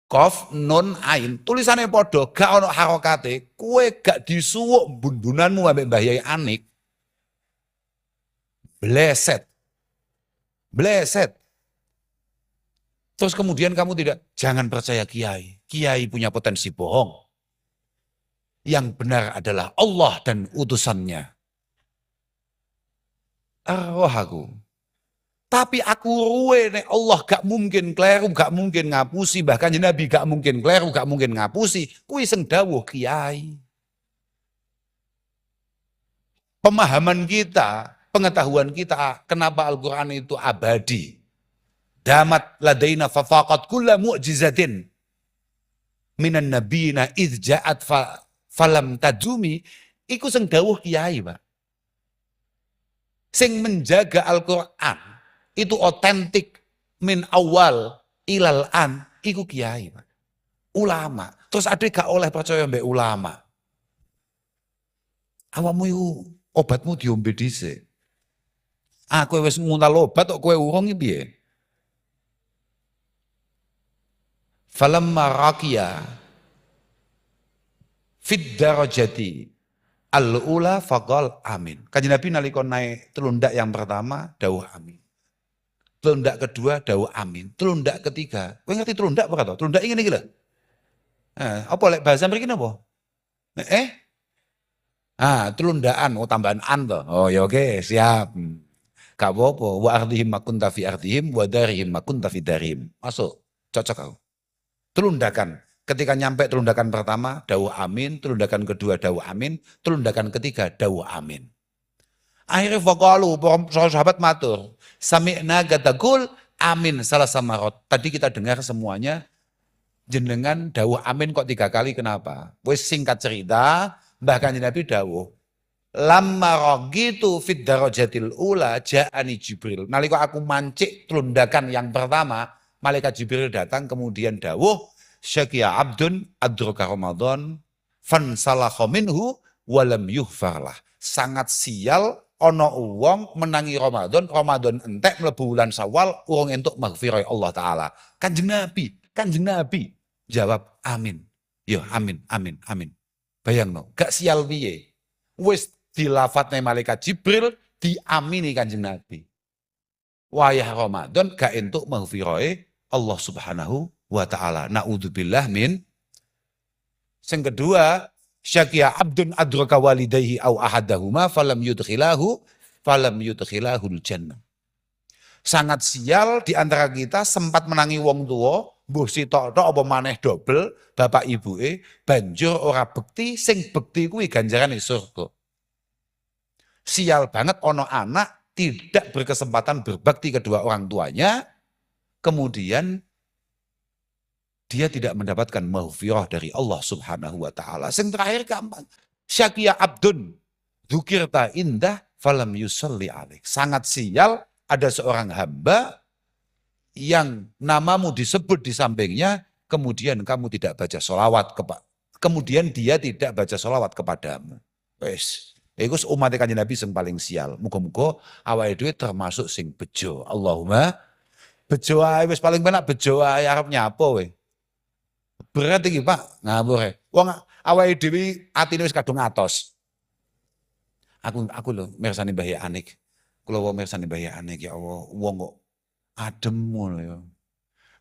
Qaf nun ain tulisane padha, gak ono harokate, kue gak disuwuk bun-bunanmu ambek Mbah Yai Anik. Bleset. Bleset. Terus kemudian kamu jangan percaya kiai. Kiai punya potensi bohong. Yang benar adalah Allah dan utusannya. Arwah aku. Tapi aku ruwe nek Allah gak mungkin kleru, gak mungkin ngapusi, bahkan Nabi gak mungkin kleru, gak mungkin ngapusi. Kuwi sing dawuh kiai. Pemahaman kita, pengetahuan kita, kenapa Al-Quran itu abadi. Damat ladaina fafaqat kulla mu'jizatin minan nabiyina idh ja'at falam tadumi, iku sing dawuh kiai, Pak. Sing menjaga Al-Quran itu otentik min awal ilal an, iku kiai, Pak. Ulama. Terus ada gak oleh percaya mbak ulama. Awakmu iku obatmu diombe dhisik. Kowe wis nguntal obat kok kowe urung iki piye? Falamma raqiya fid darajati al-ula faqal amin. Kanjeng Nabi nalika naik telundak yang pertama dawuh amin. Telundak kedua dawuh amin. Telundak ketiga, kowe ngerti telundak apa to? Telundak ngene iki lho. Apa lek bahasa mriki napa? Telundaan, tambahan an to. Oh ya oke, siap. Gak apa-apa. Wa ardihim makunta fi ardihim, wa darihim makunta fi darihim. Masuk, cocok aku. Telundakan. Ketika nyampe telundakan pertama, dawuh amin. Telundakan kedua, dawuh amin. Telundakan ketiga, dawuh amin. Akhirnya faqalu, sahabat matur. Sami'na gatagul, amin. Salah samarot. Tadi kita dengar semuanya, jenengan dawuh amin kok 3 kali, kenapa? Wes singkat cerita, bahkan Nabi dawuh. Lamma ragitu fid darajatil ula ja'ani Jibril. Nalika aku mancik telundakan yang pertama, malaikat Jibril datang kemudian dawuh, syaqiya abdun adraka Ramadan fansalakha minhu walam yughfarlah. Sangat sial ana wong menangi Ramadan, Ramadan entek mlebu bulan Syawal urung entuk maghfirah Allah taala. Kanjeng Nabi jawab amin. Yo amin, amin, amin. Bayangno, gak sial piye. Wis dilafatne malaikat Jibril, diamini Kanjeng Nabi. Wayah Ramadan gak entuk maghfirah Allah Subhanahu wa taala. Naudzubillah min. Sing kedua, syaqiya abdun adraka walidayhi au ahadahuma falam yudkhilahul jannah. Sangat sial di antara kita sempat menangi wong tua, mbuh sitok-tok apa maneh dobel bapak ibuke banjur ora bekti, sing bekti kuwi ganjarane surga. Sial banget ono anak tidak berkesempatan berbakti kedua orang tuanya, kemudian dia tidak mendapatkan maghfirah dari Allah Subhanahu wa taala. Sing terakhir gampang. Syaqiya abdun dzukirta indah falam yusalli alaik. Sangat sial ada seorang hamba yang namamu disebut di sampingnya, kemudian kamu tidak baca sholawat kemudian dia tidak baca sholawat kepadamu. Wes, iku umat Kanjeng Nabi sing paling sial. Muga-muga awake dhewe termasuk sing bejo. Allahumma bejo ae wis paling penak bejo ae arep nyapa we. Berat iki Pak, ngawur e. Wong awake dhewe atine wis kadung atos. Aku lho mirsani Mbah Yai Anik. Kula wong mirsani Mbah Yai Anik ya Allah, wong kok adem ngono ya.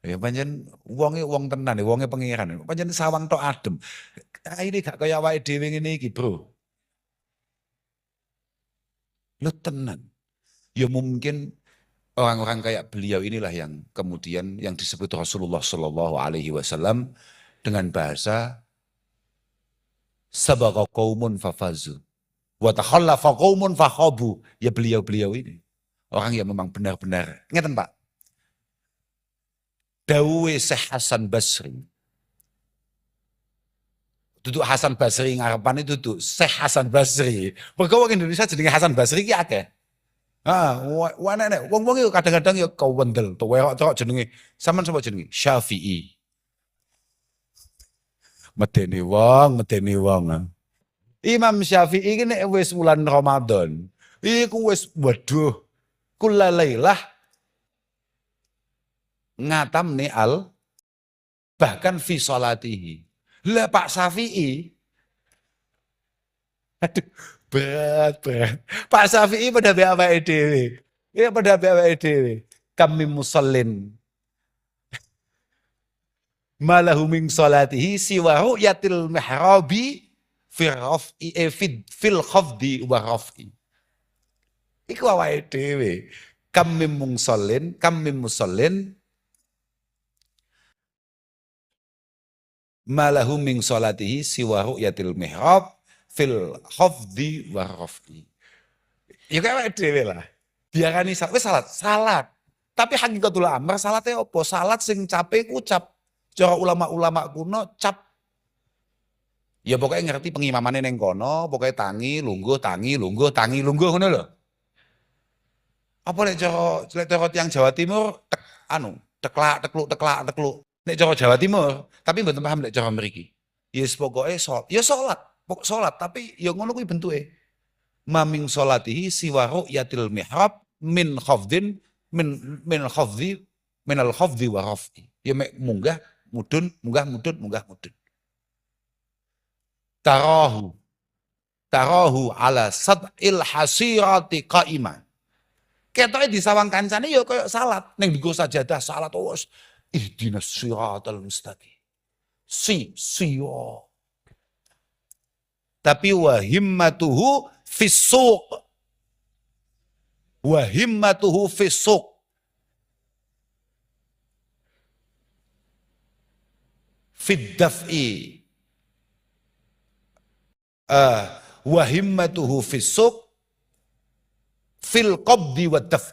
Ya pancen wonge wong tenan, wonge pangeran. Pancen sawang tok adem. Ini gak kaya awake dhewe ngene iki, Bro. Lo tenan. Ya mungkin orang-orang kayak beliau inilah yang kemudian yang disebut Rasulullah Shallallahu Alaihi Wasallam dengan bahasa sabaqa qaumun fafazu wa takhallafa qaumun fakhabu. Ya beliau-beliau ini orang yang memang benar-benar ngeten Pak. Dawuhe Syekh Hasan Basri. Duduk Hasan Basri ngarepan itu tuh Syekh Hasan Basri. Mergo wong Indonesia jenenge Hasan Basri ki akeh. Wong-wong itu kadang-kadang ya kewendel, tuh werok jenenge. Sampeyan sapa jenenge? Syafi'i. Medeni wong. Imam Syafi'i ini wis wulan Ramadan. Iku wis waduh kulalailah ngatam nih bahkan fi sholatihi. Lah Pak Syafi'i, aduh berat. Pak Syafi'i pada apa dhewe. Ya pada apa dhewe. Kami musallin malahu min sholatihi siwa ru'yatil mihrabi fil khafdi wa raf'i. Iku awake dhewe. Kami musallin malahu min sholatihi siwa ru'yatil mihrab fil khafdi wa raf'i. Ya kayak awake dhewe lah. Diarani salat. Tapi hakikatul amr salatnya apa? Salat sing cape ku cap. Cara ulama-ulama kuno cap. Ya pokoknya ngerti pengimamannya neng kono, pokoknya tangi, lungguh, ngono lho. Apa nek cara yang Jawa Timur teklak. Nek cara Jawa Timur, tapi mboten paham nek cara mriki. Yes pokoknya salat, tapi ya ngono kuwi bentuke. Maming salatihi siwa ru'yatil mihrab min khafdin min khafdi minal khafdi wa raf'i. Ya mek munggah mudun. Tarahu ala sad'il hasirati qa'iman. Ketoke disawang kancane ya kaya salat. Ning nggo sajadah salat wis ihdinas siratal mustaqim. Siyo. Tapi wa himmatuhu fis-suq. Fid-daf'i. Wa himmatuhu fis-suq fil qabdi wa daf.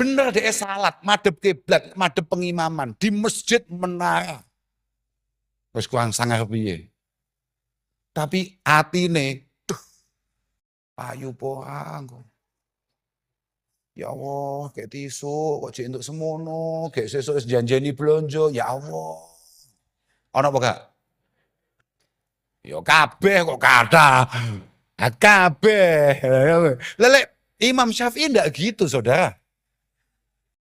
Bener deh salat, madhep kiblat, madhep pengimaman di masjid menara. Wis kurang sangar piye. Tapi atine payu porang kok. Ya Allah, kayak tisu, kok jek entuk semono, kayak sesuk wis janjeni blonjo, ya Allah. Ana apa gak? Ya kabeh kok kata. Kabeh. Lele Imam Syafi'i ndak gitu, Saudara.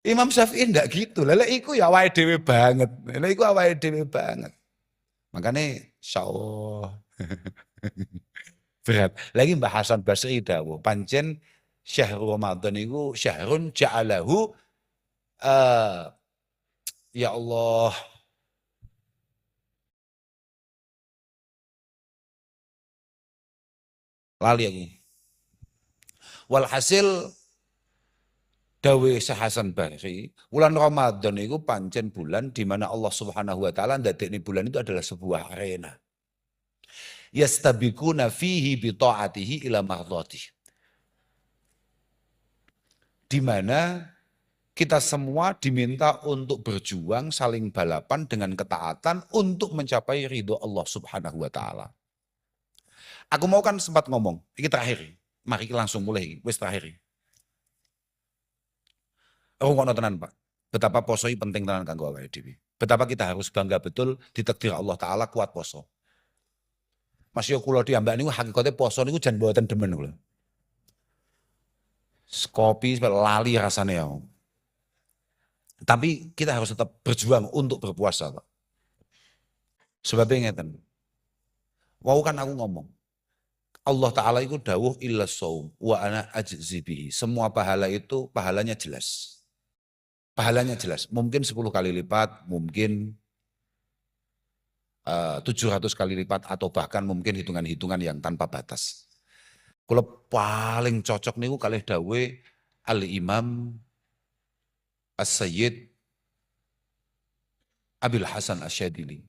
Imam Syafi'i ndak gitu. Lele iku ya awake dhewe banget. Makanya insyaallah berat. Lagi Mbah Hasan Basri dawuh, pancen syahrul Ramadan itu syahrun ja'alahu ya Allah lali aku. Walhasil dawuh Syekh Hasan Basri, bulan Ramadan itu pancen bulan di mana Allah Subhanahu wa taala ndadekne bulan itu adalah sebuah arena. Yastabiquna fihi bi ta'atihi ila mardhatih. Di mana kita semua diminta untuk berjuang saling balapan dengan ketaatan untuk mencapai ridho Allah Subhanahu wa taala. Aku mau kan sempat ngomong, ini terakhir. Mari langsung mulai, wis terakhir. Ngono tenan, Pak. Betapa poso ini penting tenan kanggo awake dhewe. Betapa kita harus bangga betul ditakdir Allah taala kuat poso. Mas yo kula diambak niku hakikate poso niku jan mboten demen kula. Kopi lali rasane ya. Tapi kita harus tetap berjuang untuk berpuasa, Pak. Sebabnya ngeten. Wau kan aku ngomong. Allah Ta'ala itu dawuh illa shaum wa ana ajzi bihi. Semua pahala itu pahalanya jelas. Mungkin 10 kali lipat, mungkin 700 kali lipat, atau bahkan mungkin hitungan-hitungan yang tanpa batas. Kalau paling cocok niku kalih dawuh Al-Imam As-Sayyid Abil Hasan Asyadili.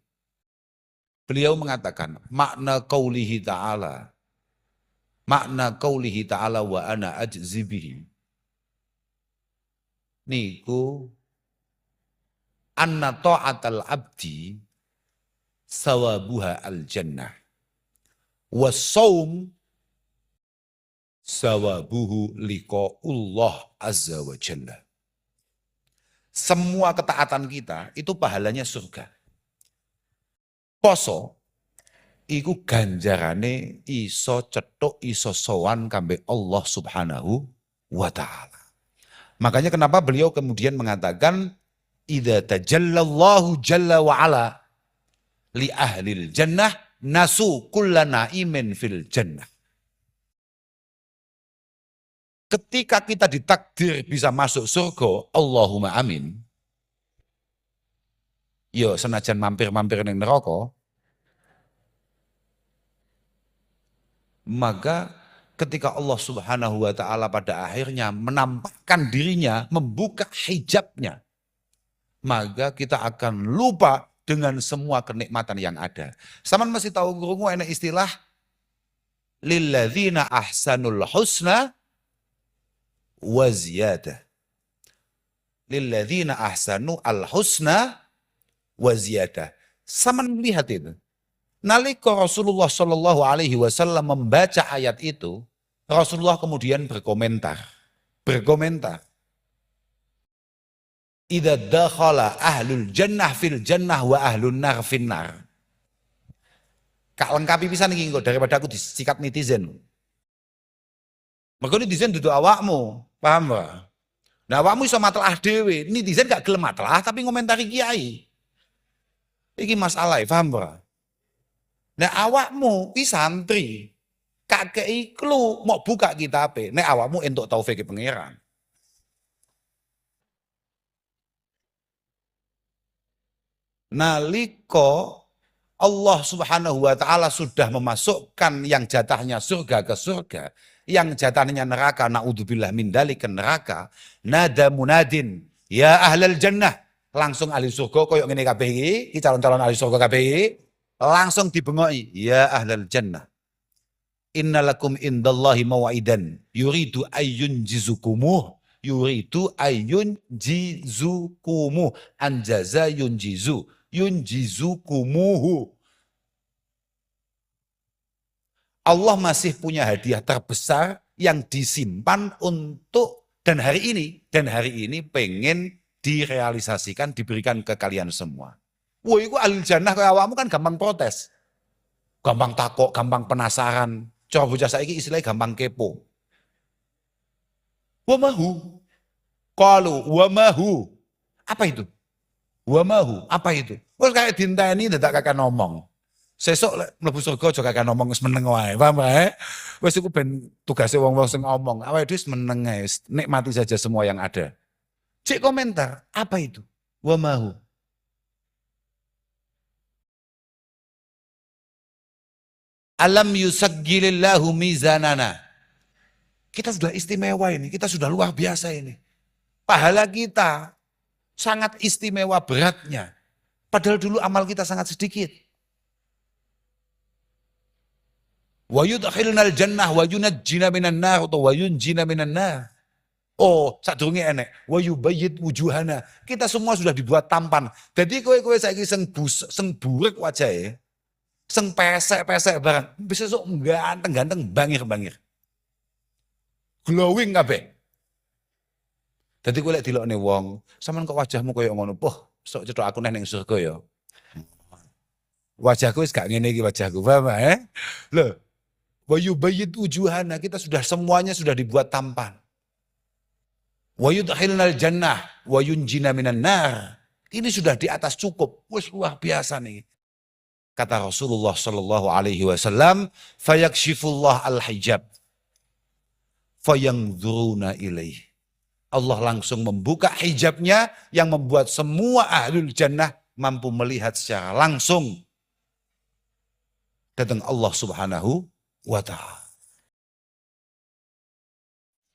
Beliau mengatakan makna qaulihi ta'ala wa ana ajzi bihi niku anna ta'atal abdi sawabuha al-jannah was-shaum sawabuhu liqa'ullah azza wa jalla. semua ketaatan kita itu pahalanya surga. Poso iku ganjarane iso cetuk iso sowan kambe Allah Subhanahu wa taala. Makanya kenapa beliau kemudian mengatakan idza tajallallahu jalla wa ala li ahlil jannah nasu kullana imin fil jannah. Ketika kita ditakdir bisa masuk surga, Allahumma amin. Yo senajan mampir-mampir ning neraka, maka ketika Allah Subhanahu wa taala pada akhirnya menampakkan dirinya, membuka hijabnya, maka kita akan lupa dengan semua kenikmatan yang ada. Saman masih tahu krungu ana istilah lilladzina ahsanul husna wa ziyadah. Lilladzina ahsanu al husna wa ziyadah. Saman melihat itu. Nalika Rasulullah Shallallahu Alaihi Wasallam membaca ayat itu, Rasulullah kemudian berkomentar. Idza dakhala ahlul jannah fil jannah wa ahlun nar fin nar. Kak lengkapi pisan iki engko daripada aku disikat netizen. Mergo netizen dudu awakmu, paham ora? Nah awakmu iso matelah dhewe, netizen gak gelem matelah tapi ngomentari kiai. Iki masalah, paham ora? Nah awakmu iki santri, kakek iklu mau buka kitabe, nek awakmu entuk taufik pangeran. Naliko Allah Subhanahu wa taala sudah memasukkan yang jatahnya surga ke surga, yang jatahnya neraka naudzubillah min dzalik ke neraka, nada munadin ya ahlal jannah, langsung ahli surga koyo ngene kabeh iki calon-calon ahli surga kabeh iki langsung dibengoki ya ahlal jannah innalakum indallahi mau'idan yuridu ayyun jizukumuh anjaza yunjizukumuhu. Allah masih punya hadiah terbesar yang disimpan untuk dan hari ini pengen direalisasikan, diberikan ke kalian semua. Wah, itu ahli jannah kaya awakmu kan gampang protes. Gampang takok, gampang penasaran. Coba bocah saiki istilahnya gampang kepo. Wa mahu. Qalu wa mahu. Apa itu? Wa mahu. Apa itu? Wes kayak dinteni dadak kakek ngomong. Sesuk mlebu surga aja kakek ngomong wis meneng wae. Paham wae? Wis iku ben tugase wong-wong sing ngomong. Awake dhewe wis meneng ae, nikmati saja semua yang ada. Cek komentar, apa itu? Wa mahu. Alam yusaggilillahu mizanana. Kita sudah istimewa ini, kita sudah luar biasa ini. Pahala kita sangat istimewa beratnya. Padahal dulu amal kita sangat sedikit. Wa yudkhilnal jannah wa yunajjina minan nar atau wa yunjina minan nar. Oh, sadurunge enek. Wa yubayyid wujuhana. Kita semua sudah dibuat tampan. Jadi kowe saiki sing burek wajahe. Sing pesek-pesek barang, besok ganteng-ganteng bangir-bangir. Glowing kabeh. Dadi kowe lek dilokne wong, sampean kok wajahmu koyo ngono, poh, sok cetok aku neh ning surga ya. Wajahku wis gak ngene iki wajahku, paham Loh, wa yubayyid wujuhana, kita sudah semuanya sudah dibuat tampan. Wa yudkhilnal jannah wa yunjina minan nar. Ini sudah di atas cukup, wis luar biasa nih. Kata Rasulullah Shallallahu Alaihi Wasallam, fayakshifullah al-hijab, fayangzuruna ilaih. Allah langsung membuka hijabnya yang membuat semua ahlul jannah mampu melihat secara langsung datang Allah Subhanahu wa ta'ala.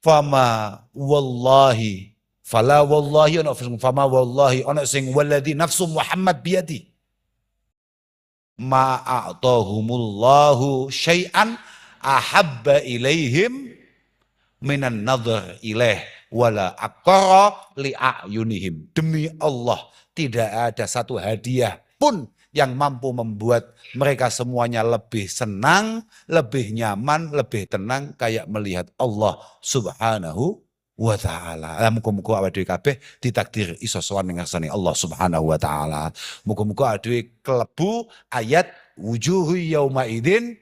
Fama wallahi, fala wallahi, fama wallahi, ana sing walladhi nafsu Muhammad biyadi. Ma'a'tahumullahu syai'an ahabba ilaihim minan nadhar ilaih wala aqara li'ayunihim. Demi Allah, tidak ada satu hadiah pun yang mampu membuat mereka semuanya lebih senang, lebih nyaman, lebih tenang kayak melihat Allah Subhanahu wa ta'ala. Muga-muga awake dhewe kabeh ditakdir iso sowan ning ngarsane Allah Subhanahu wa taala. Muga-muga awake dhewe klebu ayat wujuhu yauma idzin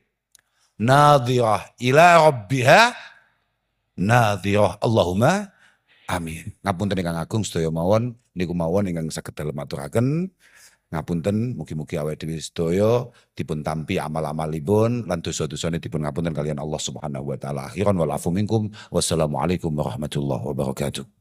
nadhirah ila rabbiha nadhirah. Allahumma amin. Ngapunten ingkang agung sedaya mawon niku mawon ingkang saged dalem aturaken. Ngapunten mugi-mugi awake dhewe sedaya dipun tampi amal-amalipun lan dosa-dosane dipun ngapunten kalian Allah Subhanahu wa taala. Akhiran wal afu minkum. Wassalamualaikum warahmatullahi wabarakatuh.